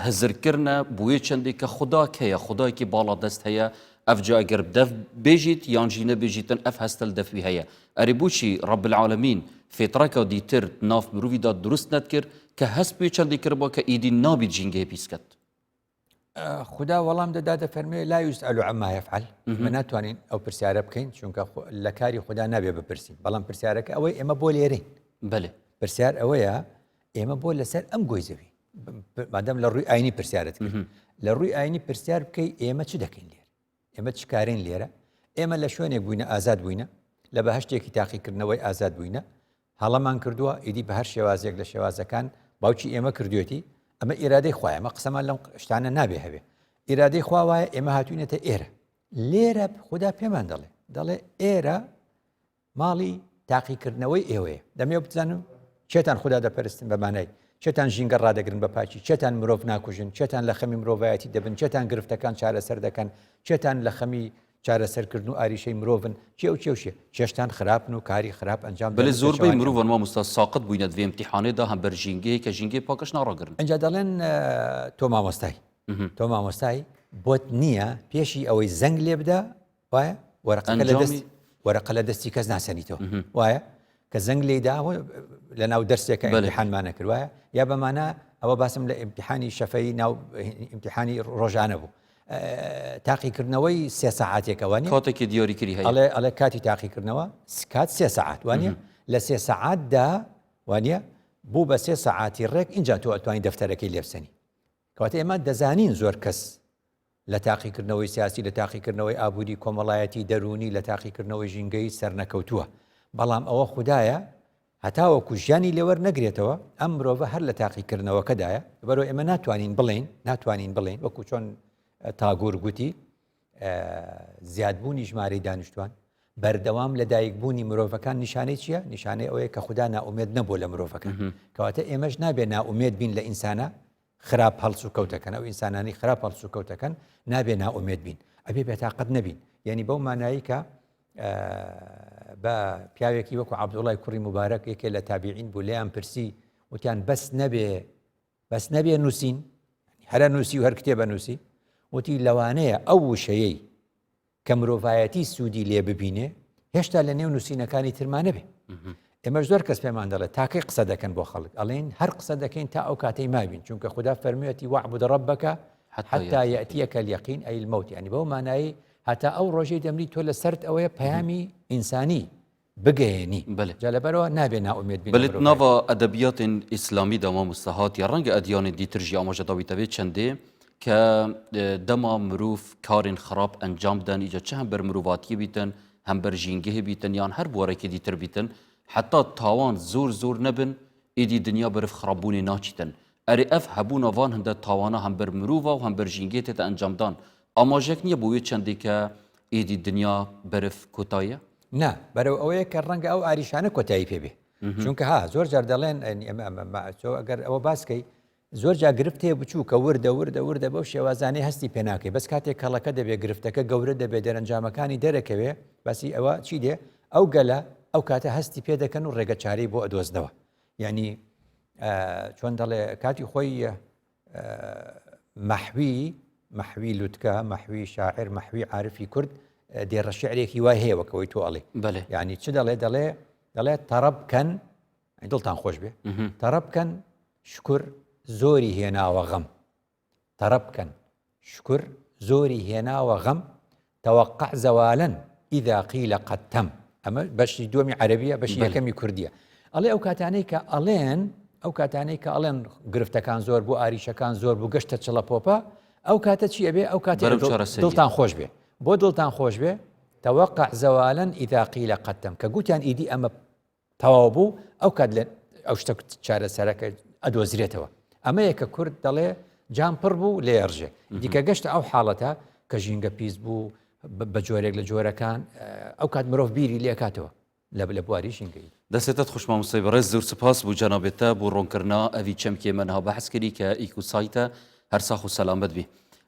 هەزرکردنە بۆیە چەندێک کە خودا کەیە خودایەکی باڵا دەست هەیە ئەف جا ئەگەر دەف بێژیت یان ژی نەبێژیتن ئەف هەستە دەفوی هەیە ئەری بۆچی ڕەب العالەمین فێتڕەکە دیتر ناف مرۆڤیدا دروست نەتکرد کە هەست پێ چەندی کردبووە کە ئیدی نابیت ژینگەیە پیسکەت خدا وەڵام دەدا دەفەرمێ لا یوسئەلو عەما یەفعەل ئێمە ناتوانین ئەو پرسیارە بکەین چونکە لە کاری خدا نابێ بپرسین بەڵام پرسیارەکە ئەوەی ئێمە بۆ لێرەین بەێ پرسیار ئەوەیە ئێمە بۆ لەسەر ئەم گۆی زەوی مادەم لە ڕووی ئاینی پرسیارت کرد لە ڕووی ئاینی پرسیار بکەی ئێمە چ دەکەین لێرە ئێمە چ کارین لێرە ئێمە لە شوێنێک بووینە ئازاد بووینە لە بەهەشتێکی تاقیکردنەوەی ئازاد بووینە هەڵەمان کردووە ئیدی بە هەر شێوازێک لە شێوازەکان باوکی ئێمە کردوێتی ئەمە ئیرادەی خوایە ئەمە قسەمان لەم شتانە نابێ هەبێ ئیرادەی خوا وایە ئێمە هاتوینەتە ئێرە لێرە خوددا پێمان دەڵێ ئێرە ماڵی تاقیکردنەوەی ئێوەیە دەمێ بزانم چێتان خوددا دەپەرستن بەمانای چێتان ژینگە ڕدەگرن بە پاچی چێتان مرۆڤ ناکوژن چێتان لە خەمی مرۆڤایەتی دەبن چێتان گرفتەکان چارەسەر دەکەن چێتان لە خەمی چارەسەرکردن و ئاریشەی مرۆڤن چێشێ چێشتان خراپن و کاری خراپ ئەنجام بەێ زۆربەی مرۆڤ مامۆستا ساقط بووینە دوێ امتحانێدا هەم بەرژینگەیە کە ژینگەی پاکەش ناڕاگرن ئەنج دەڵێن تۆ مامۆستای بۆت نییە پێشی ئەوەی زەنگ لێ بدە وایە وەرەقە لە دەستی کەس ناسەنیتەوە وایە کە زەنگ لێدا لە ناو دەرسێکە ئیمتحانمانە کرد وایە یا بەمانە ئەوە باسم لە ئیمتحانی شەفەی ناو ئیمتحانی ڕۆژانە بوو تاقیکردنەوەی 3 ساعاتێکەوە کاتێکی دیاریکردی هەیە ئەڵێ کاتی تاقیکردنەوە کات 3 ساعات وانە لە 3 ساعاتدا وانە بوو بە 3 ساعاتی ڕێک اینجا تۆ ئەتوانی دەفتەرەکەی لێبسەنی کەواتە ئێمە دەزانین زۆر کەس لە تاقیکردنەوەی سیاسی لە تاقیکردنەوەی ئابووری کۆمەڵایەتی دەرونی لە تاقیکردنەوەی ژینگەی سەرنەکەوتووە بەڵام ئەوە خوددایە هەتاوەکو ژیانی لێوەر نەگرێتەوە ئەم مرۆڤە هەر لە تاقیکردنەوەکەدایە بەرەوە ئێمە ناتوانین بڵێن وەکو چۆن تاگور گوتی زیادبوونی ژمارەی دانیشتوان بەردەوام لە دایکبوونی مرۆڤەکان نیشانەی چییە؟ نیشانەی ئەوەیە کە خوددا ناومێت نەبوو لە مرۆڤەکان کەواتە ئێمەش نابێ ناومێت بین لە ئینسانە خراپ هەڵسو کەوتەکەن ئەو ئینسانانی خراپ هەڵسو کەوتەکەن نابێ ناومێت بین ئەبێ بێتاقەت نەبین یعنی بەو مانایی کە بە پیاوێکی وەکو عەبدوڵای کوڕی موبارەک یەکێ لە تابعین بوو لێیان پرسی وتیان بەس نەبێ نووسین هەرە نووسی و هەر کتێبە نووسی وتی لەوانەیە ئەو وشەیەی کە مرۆڤایەتی سوودی لێ ببینێ هێشتا لە نێو نووسینەکانی ترمانە بێ ئێمەش زۆر کەس پێمان دەڵێت تاکەی قسە دەکەن بۆ خەڵک ئەڵێن هەر قسە دەکەین تا ئەو کاتەی مابین چونکە خوددا فەرموویەتی وەعبود ڕەبەکە حتى یەتیەکە اليەقین ئەی المەوت یعنی بەو مانایی هەتا ئەو ڕۆژەی دەمری تۆ لە سەرت ئەوەیە پەیامی ئینسانی بگەێنی جا لەبەرەوە نابێ ناومێت بین بەێت ناوە ئەدەبیاتین ئیسلامی داما مستەهات یا ڕەنگە ئەدیانی دیترژی ئاماژەداویتەبێت چەندێ کە دەما مرۆڤ کارین خراپ ئەنجام بدەن ئیجا چه هەم بەر مرۆڤاتی بیتن هەم بەر ژینگەهێ بیتن یان هەر بوارێکی دیتر بیتن حتا تاوان زۆر نەبن ئیدی دنیا بەرف خراپبوونی ناچیتن ئەرێ ئەف هەبوونە وان هەندە تاوانە هەم بەر مرۆڤ و هەم بەر ژینگێ تێتە ئەنجامدان ئاماژێک نییە بۆ وێ چەندێکە ئیدی دنیا بەرف کۆتاییە نا بەرەو ئەوەیە کە ڕەنگە ئەو ئاریشانە کۆتایی پێبێ چونکە ها زۆر جار دەڵێن ئەگەر ئەوە باسکەی زۆر جا گرفت هەیە بچوو کە وردە بەو شێوازانەی هەستی پێ ناکەی بەس کاتێک کەڵەکە دەبێت گرفتەکە گەورە دەبێت دەرەنجامەکانی دەرەکەوێ باسی ئەوە چی دێ ئەو گەلە ئەو کاتە هەستی پێ دەکەن و ڕێگە چارەی بۆ ئەدۆزنەوە یعنی چۆن دەڵێ کاتی خۆی مەحوی لوتکە مەحوی شاعر مەحوی عارفی کورد دێڕە شعرێکی وای هەیە وەکەوەی تۆ ئەڵێ یعنی چ دەڵێ تەڕەب بکەن دڵتان خۆش بێ تەڕەب بکەن شکر زۆری هێناوە غەم تەڕەب بکەن شکر زۆری هێناوە غەم تەوەقع زەوالەن ئیذا قیل قەد تەم ئەمە بەشی دووەمی عەرەبیە بەشی یەکەمی کوردیە ئەڵێ ئەو کاتانەی کە ئەڵێن گرفتەکان زۆر بوو ئاریشەکان زۆر بوو گەشتە چڵەپۆپە ئەو کاتە چی ئەبێ ئەو کاتێ دڵتان خۆش بێ بۆ دڵتان خۆش بێ تەوەقع زەوالەن ئیذا قیل قەد تەم کە گوتیان ئیدی ئەمە تەواو بوو ئەو کات لێ ئەو شتە چارەسەرەکە ئەدۆزرێتەوە ئەمە یەکە کورد دەڵێ جام پڕ بوو لێ ئەڕژێ دیکە گەشتە ئەو حاڵەتە کە ژینگە پیس بوو بە جۆرێک لە جۆرەکان ئەو کات مرۆڤ بیری لێکاتەوە لە بواری ژینگەی دەستێتت خوشمامۆستای بەڕێز زۆر سپاس بوو جەنابێتە بۆ ڕوونکردنا ئەوی چەمکێ منها بەحثکردی کە ئیکوسایتە هەر ساخ و سەلامەت بی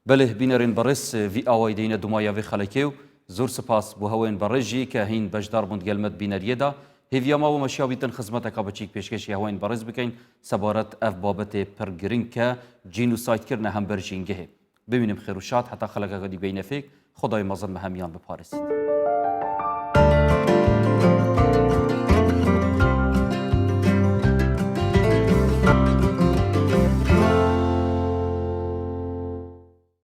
بەڵێ بینەرێن بەڕێز وی ئاوای دەینە دومایاوی خەڵکێ و زۆر سپاس بۆ هەوێن بەڕێژی کە هین بەشدار بوون گەلمەت بینەریەدا هێویەما و مەشیاویتن خزمەتەکە بچیک پێشکەشی هەوێن بەڕێز بکەین سەبارەت ئەف بابەتێ پڕگرنگ کە جینوسایدکردنە هەم بەر ژینگەهێ ببینیم خێر و شاد حتا خەڵکەکە دی بینەفێک خدای مەزن بە هەمیان بپارێسید